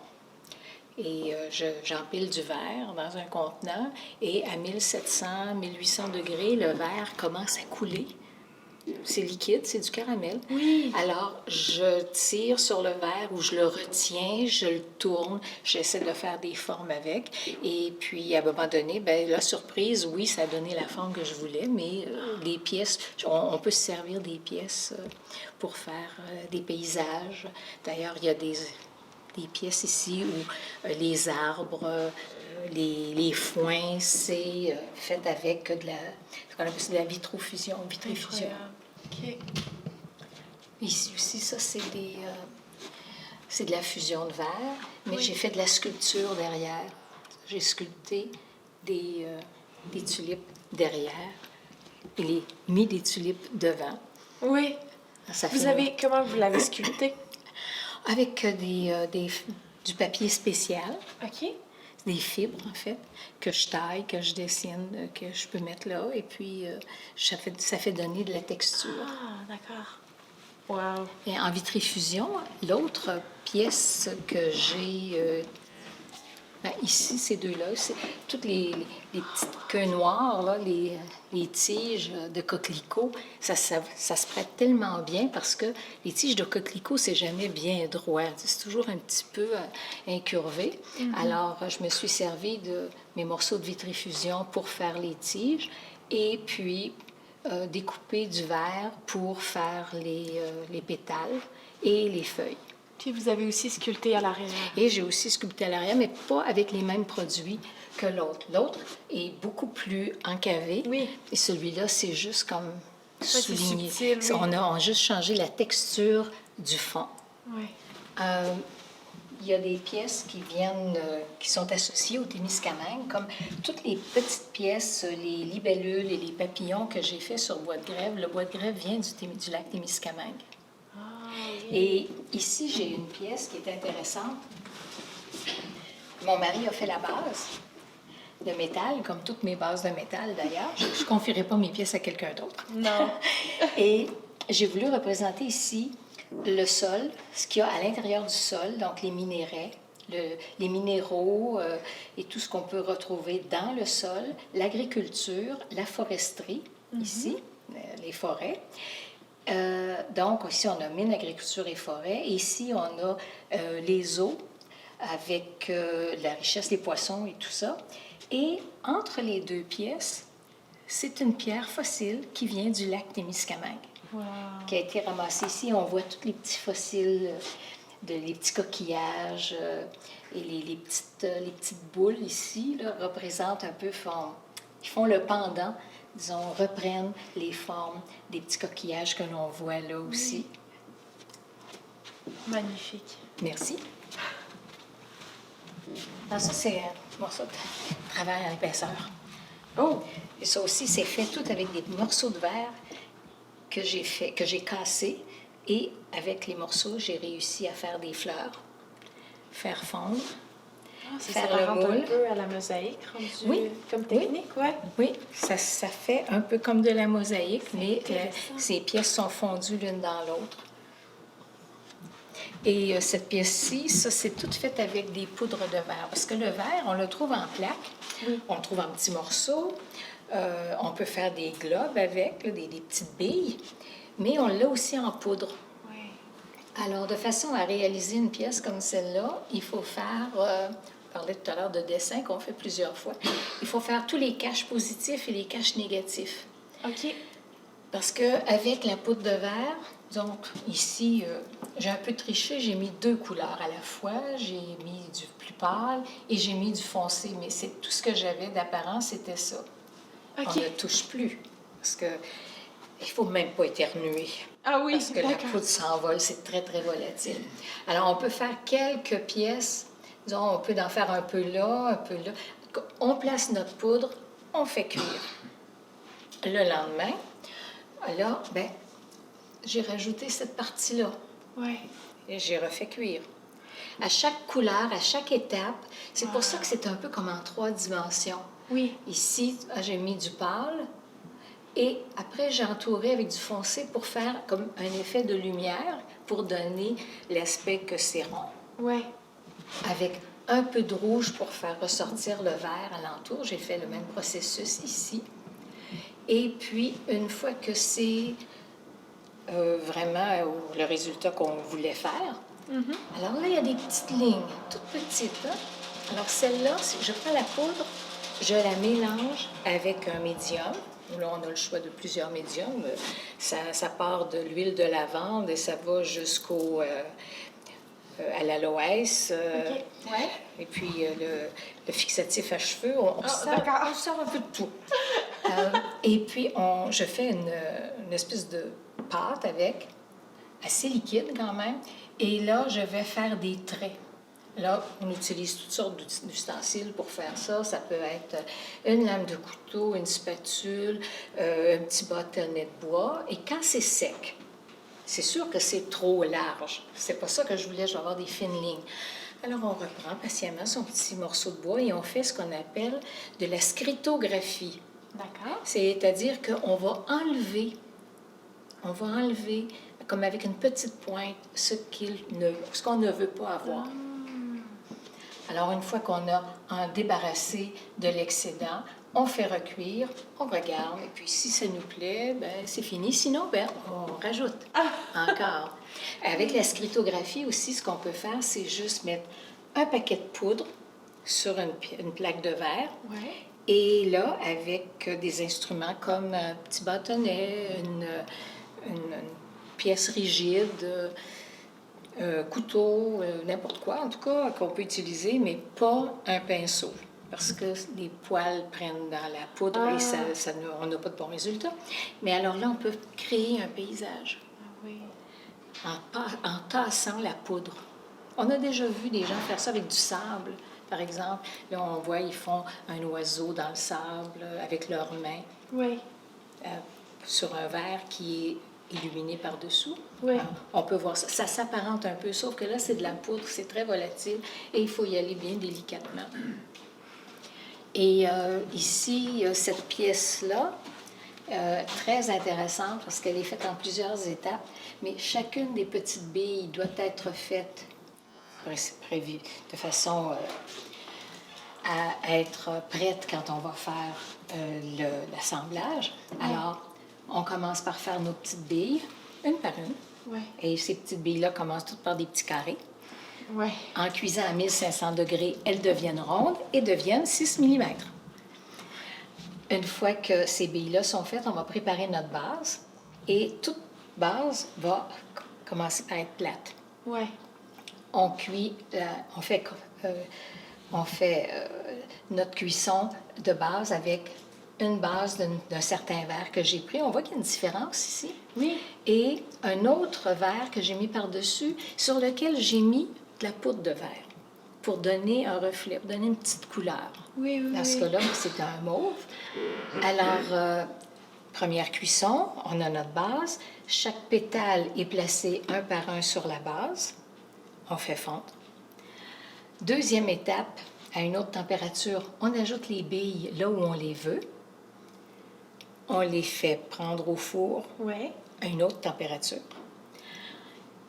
et j'empile du verre dans un contenant et à 1700, 1800 degrés, le verre commence à couler. C'est liquide, c'est du caramel. Oui. Alors, je tire sur le verre ou je le retiens, je le tourne, j'essaie de faire des formes avec. Et puis, à un moment donné, bien, la surprise, oui, ça a donné la forme que je voulais, mais des pièces, on peut se servir des pièces pour faire des paysages. D'ailleurs, il y a des pièces ici où les arbres, les foins, c'est fait avec ce qu'on appelle de la vitrofusion, vitrifusion. OK. Ici aussi, ça, c'est de la fusion de verre, mais j'ai fait de la sculpture derrière. J'ai sculpté des tulipes derrière et mis des tulipes devant. Oui. Ça Vous fait avez, comment vous l'avez sculpté? avec du papier spécial. OK. Des fibres, en fait, que je taille, que je dessine, que je peux mettre là. Et puis, ça fait donner de la texture. Ah, d'accord. Wow. Et en vitrifusion, l'autre pièce que j'ai ici, ces deux-là, c'est toutes les petites queues noires, là, les tiges de coquelicot, ça se prête tellement bien parce que les tiges de coquelicot, c'est jamais bien droit. C'est toujours un petit peu incurvé. Alors, je me suis servi de mes morceaux de vitrifusion pour faire les tiges et puis découper du verre pour faire les pétales et les feuilles. Puis vous avez aussi sculpté à l'arrière. Et j'ai aussi sculpté à l'arrière, mais pas avec les mêmes produits que l'autre. L'autre est beaucoup plus encavé. Oui. Et celui-là, c'est juste comme c'est souligné. subtil, oui. On a juste changé la texture du fond. Oui. Il y a des pièces qui sont associées au Témiscamingue, comme toutes les petites pièces, les libellules et les papillons que j'ai fait sur bois de grève. Le bois de grève vient du lac Témiscamingue. Et ici, j'ai une pièce qui est intéressante. Mon mari a fait la base de métal, comme toutes mes bases de métal d'ailleurs. Je ne confierai pas mes pièces à quelqu'un d'autre. Non. Et j'ai voulu représenter ici le sol, ce qu'il y a à l'intérieur du sol, donc les minéraux, les minéraux et tout ce qu'on peut retrouver dans le sol, l'agriculture, la foresterie, ici, les forêts. Donc, ici, on a mine, agriculture et forêt. Et ici, on a les eaux avec la richesse des poissons et tout ça. Et entre les deux pièces, c'est une pierre fossile qui vient du lac Témiscamingue, qui a été ramassée ici. On voit tous les petits fossiles, les petits coquillages et les petites boules ici là, représentent un peu, ils font le pendant, disons, reprennent les formes des petits coquillages que l'on voit là aussi. Magnifique. Merci. Alors ça, c'est un morceau de travail à l'épaisseur. Oh! Et ça aussi, c'est fait tout avec des morceaux de verre que j'ai cassés. Et avec les morceaux, j'ai réussi à faire des fleurs, faire fondre, Ça faire le rend un moule. peu à la mosaïque, rendu Oui. comme technique, ouais. Oui, ça fait un peu comme de la mosaïque, mais intéressant. ces pièces sont fondues l'une dans l'autre. Et cette pièce-ci, ça, c'est tout fait avec des poudres de verre. Parce que le verre, on le trouve en plaques, on le trouve en petits morceaux, on peut faire des globes avec, là, des petites billes, mais on l'a aussi en poudre. Oui. Alors, de façon à réaliser une pièce comme celle-là, il faut faire, on parlait tout à l'heure de dessin qu'on fait plusieurs fois, il faut faire tous les caches positifs et les caches négatifs. OK. Parce qu'avec la poudre de verre, donc ici, j'ai un peu triché, j'ai mis 2 couleurs à la fois. J'ai mis du plus pâle et j'ai mis du foncé, mais c'est tout ce que j'avais d'apparent, c'était ça. OK. On ne touche plus, parce que il faut même pas éternuer. Ah oui, parce que la d'accord. poudre s'envole, c'est très, très volatile. Alors, on peut faire quelques pièces. Disons, on peut en faire un peu là, un peu là. On place notre poudre, on fait cuire. Le lendemain, là, ben, j'ai rajouté cette partie-là Ouais. et j'ai refait cuire. À chaque couleur, à chaque étape, c'est pour ça que c'est un peu comme en 3 dimensions. Oui. Ici, j'ai mis du pâle et après, j'ai entouré avec du foncé pour faire comme un effet de lumière pour donner l'aspect que c'est rond. Ouais. Avec un peu de rouge pour faire ressortir le vert alentour. J'ai fait le même processus ici. Et puis, une fois que c'est vraiment le résultat qu'on voulait faire, alors là, il y a des petites lignes, toutes petites. Hein? Alors, celle-là, je prends la poudre, je la mélange avec un médium. Là, on a le choix de plusieurs médiums. Ça part de l'huile de lavande et ça va jusqu'au à l'aloès. OK. Ouais. Et puis le fixatif à cheveux. On sort un peu de tout. Et puis, je fais une espèce de pâte avec, assez liquide quand même. Et là, je vais faire des traits. Là, on utilise toutes sortes d'ustensiles pour faire ça. Ça peut être une lame de couteau, une spatule, un petit bâtonnet de bois. Et quand c'est sec, c'est sûr que c'est trop large. C'est pas ça que je voulais, je vais avoir des fines lignes. Alors, on reprend patiemment son petit morceau de bois et on fait ce qu'on appelle de la scriptographie. D'accord. C'est-à-dire qu'on va enlever, comme avec une petite pointe, ce qu'on ne veut pas avoir. Alors, une fois qu'on a débarrassé de l'excédent, on fait recuire, on regarde, et puis si ça nous plaît, ben, c'est fini. Sinon, ben, on rajoute encore. Avec la scriptographie aussi, ce qu'on peut faire, c'est juste mettre un paquet de poudre sur une plaque de verre. Ouais. Et là, avec des instruments comme un petit bâtonnet, une pièce rigide, couteau, n'importe quoi, en tout cas, qu'on peut utiliser, mais pas un pinceau. Parce que les poils prennent dans la poudre et on n'a pas de bons résultats. Mais alors là, on peut créer un paysage Ah oui. en tassant la poudre. On a déjà vu des gens faire ça avec du sable, par exemple. Là, on voit, ils font un oiseau dans le sable avec leurs mains Oui. sur un verre qui est illuminé par-dessous. Oui. Alors, on peut voir ça. Ça s'apparente un peu, sauf que là, c'est de la poudre, c'est très volatile et il faut y aller bien délicatement. Et ici, cette pièce-là, très intéressante parce qu'elle est faite en plusieurs étapes, mais chacune des petites billes doit être faite de façon à être prête quand on va faire l'assemblage. Alors, on commence par faire nos petites billes, une par une. Ouais. Et ces petites billes-là commencent toutes par des petits carrés. Ouais. En cuisant à 1500 degrés, elles deviennent rondes et deviennent 6 mm. Une fois que ces billes-là sont faites, on va préparer notre base et toute base va commencer à être plate. Ouais. On cuit, on fait notre cuisson de base avec une base d'un certain verre que j'ai pris. On voit qu'il y a une différence ici. Oui. Et un autre verre que j'ai mis par-dessus, sur lequel j'ai mis de la poudre de verre pour donner un reflet, pour donner une petite couleur. Oui, oui, Dans ce cas-là, c'est un mauve. Alors, première cuisson, on a notre base. Chaque pétale est placé un par un sur la base. On fait fondre. Deuxième étape, à une autre température, on ajoute les billes là où on les veut. On les fait prendre au four Ouais. à une autre température.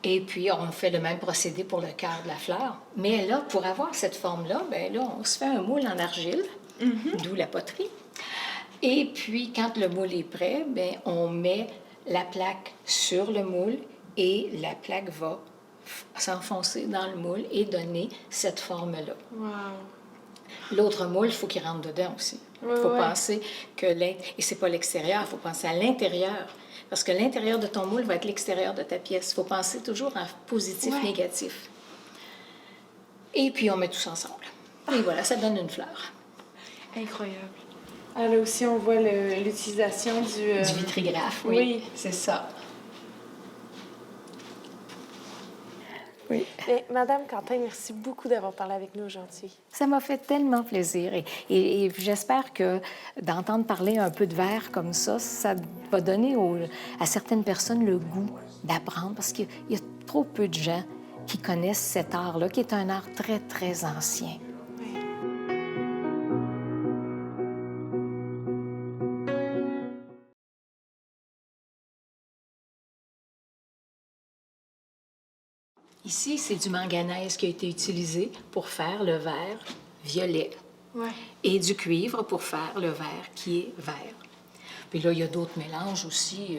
Et puis, on fait le même procédé pour le cœur de la fleur. Mais là, pour avoir cette forme-là, bien là, on se fait un moule en argile, d'où la poterie. Et puis, quand le moule est prêt, bien, on met la plaque sur le moule et la plaque va s'enfoncer dans le moule et donner cette forme-là. Wow. L'autre moule, il faut qu'il rentre dedans aussi. Il faut penser que et c'est pas l'extérieur, il faut penser à l'intérieur. Parce que l'intérieur de ton moule va être l'extérieur de ta pièce. Il faut penser toujours en positif, négatif. Et puis, on met tout ça ensemble. Et voilà, ça donne une fleur. Incroyable. Ah, là aussi, on voit l'utilisation du Du vitrigraphe, oui. C'est ça. Mais, Madame Quentin, merci beaucoup d'avoir parlé avec nous aujourd'hui. Ça m'a fait tellement plaisir et j'espère que d'entendre parler un peu de verre comme ça va donner à certaines personnes le goût d'apprendre parce qu'il y a trop peu de gens qui connaissent cet art-là, qui est un art très, très ancien. Ici, c'est du manganèse qui a été utilisé pour faire le verre violet. Ouais. Et du cuivre pour faire le verre qui est vert. Puis là, il y a d'autres mélanges aussi.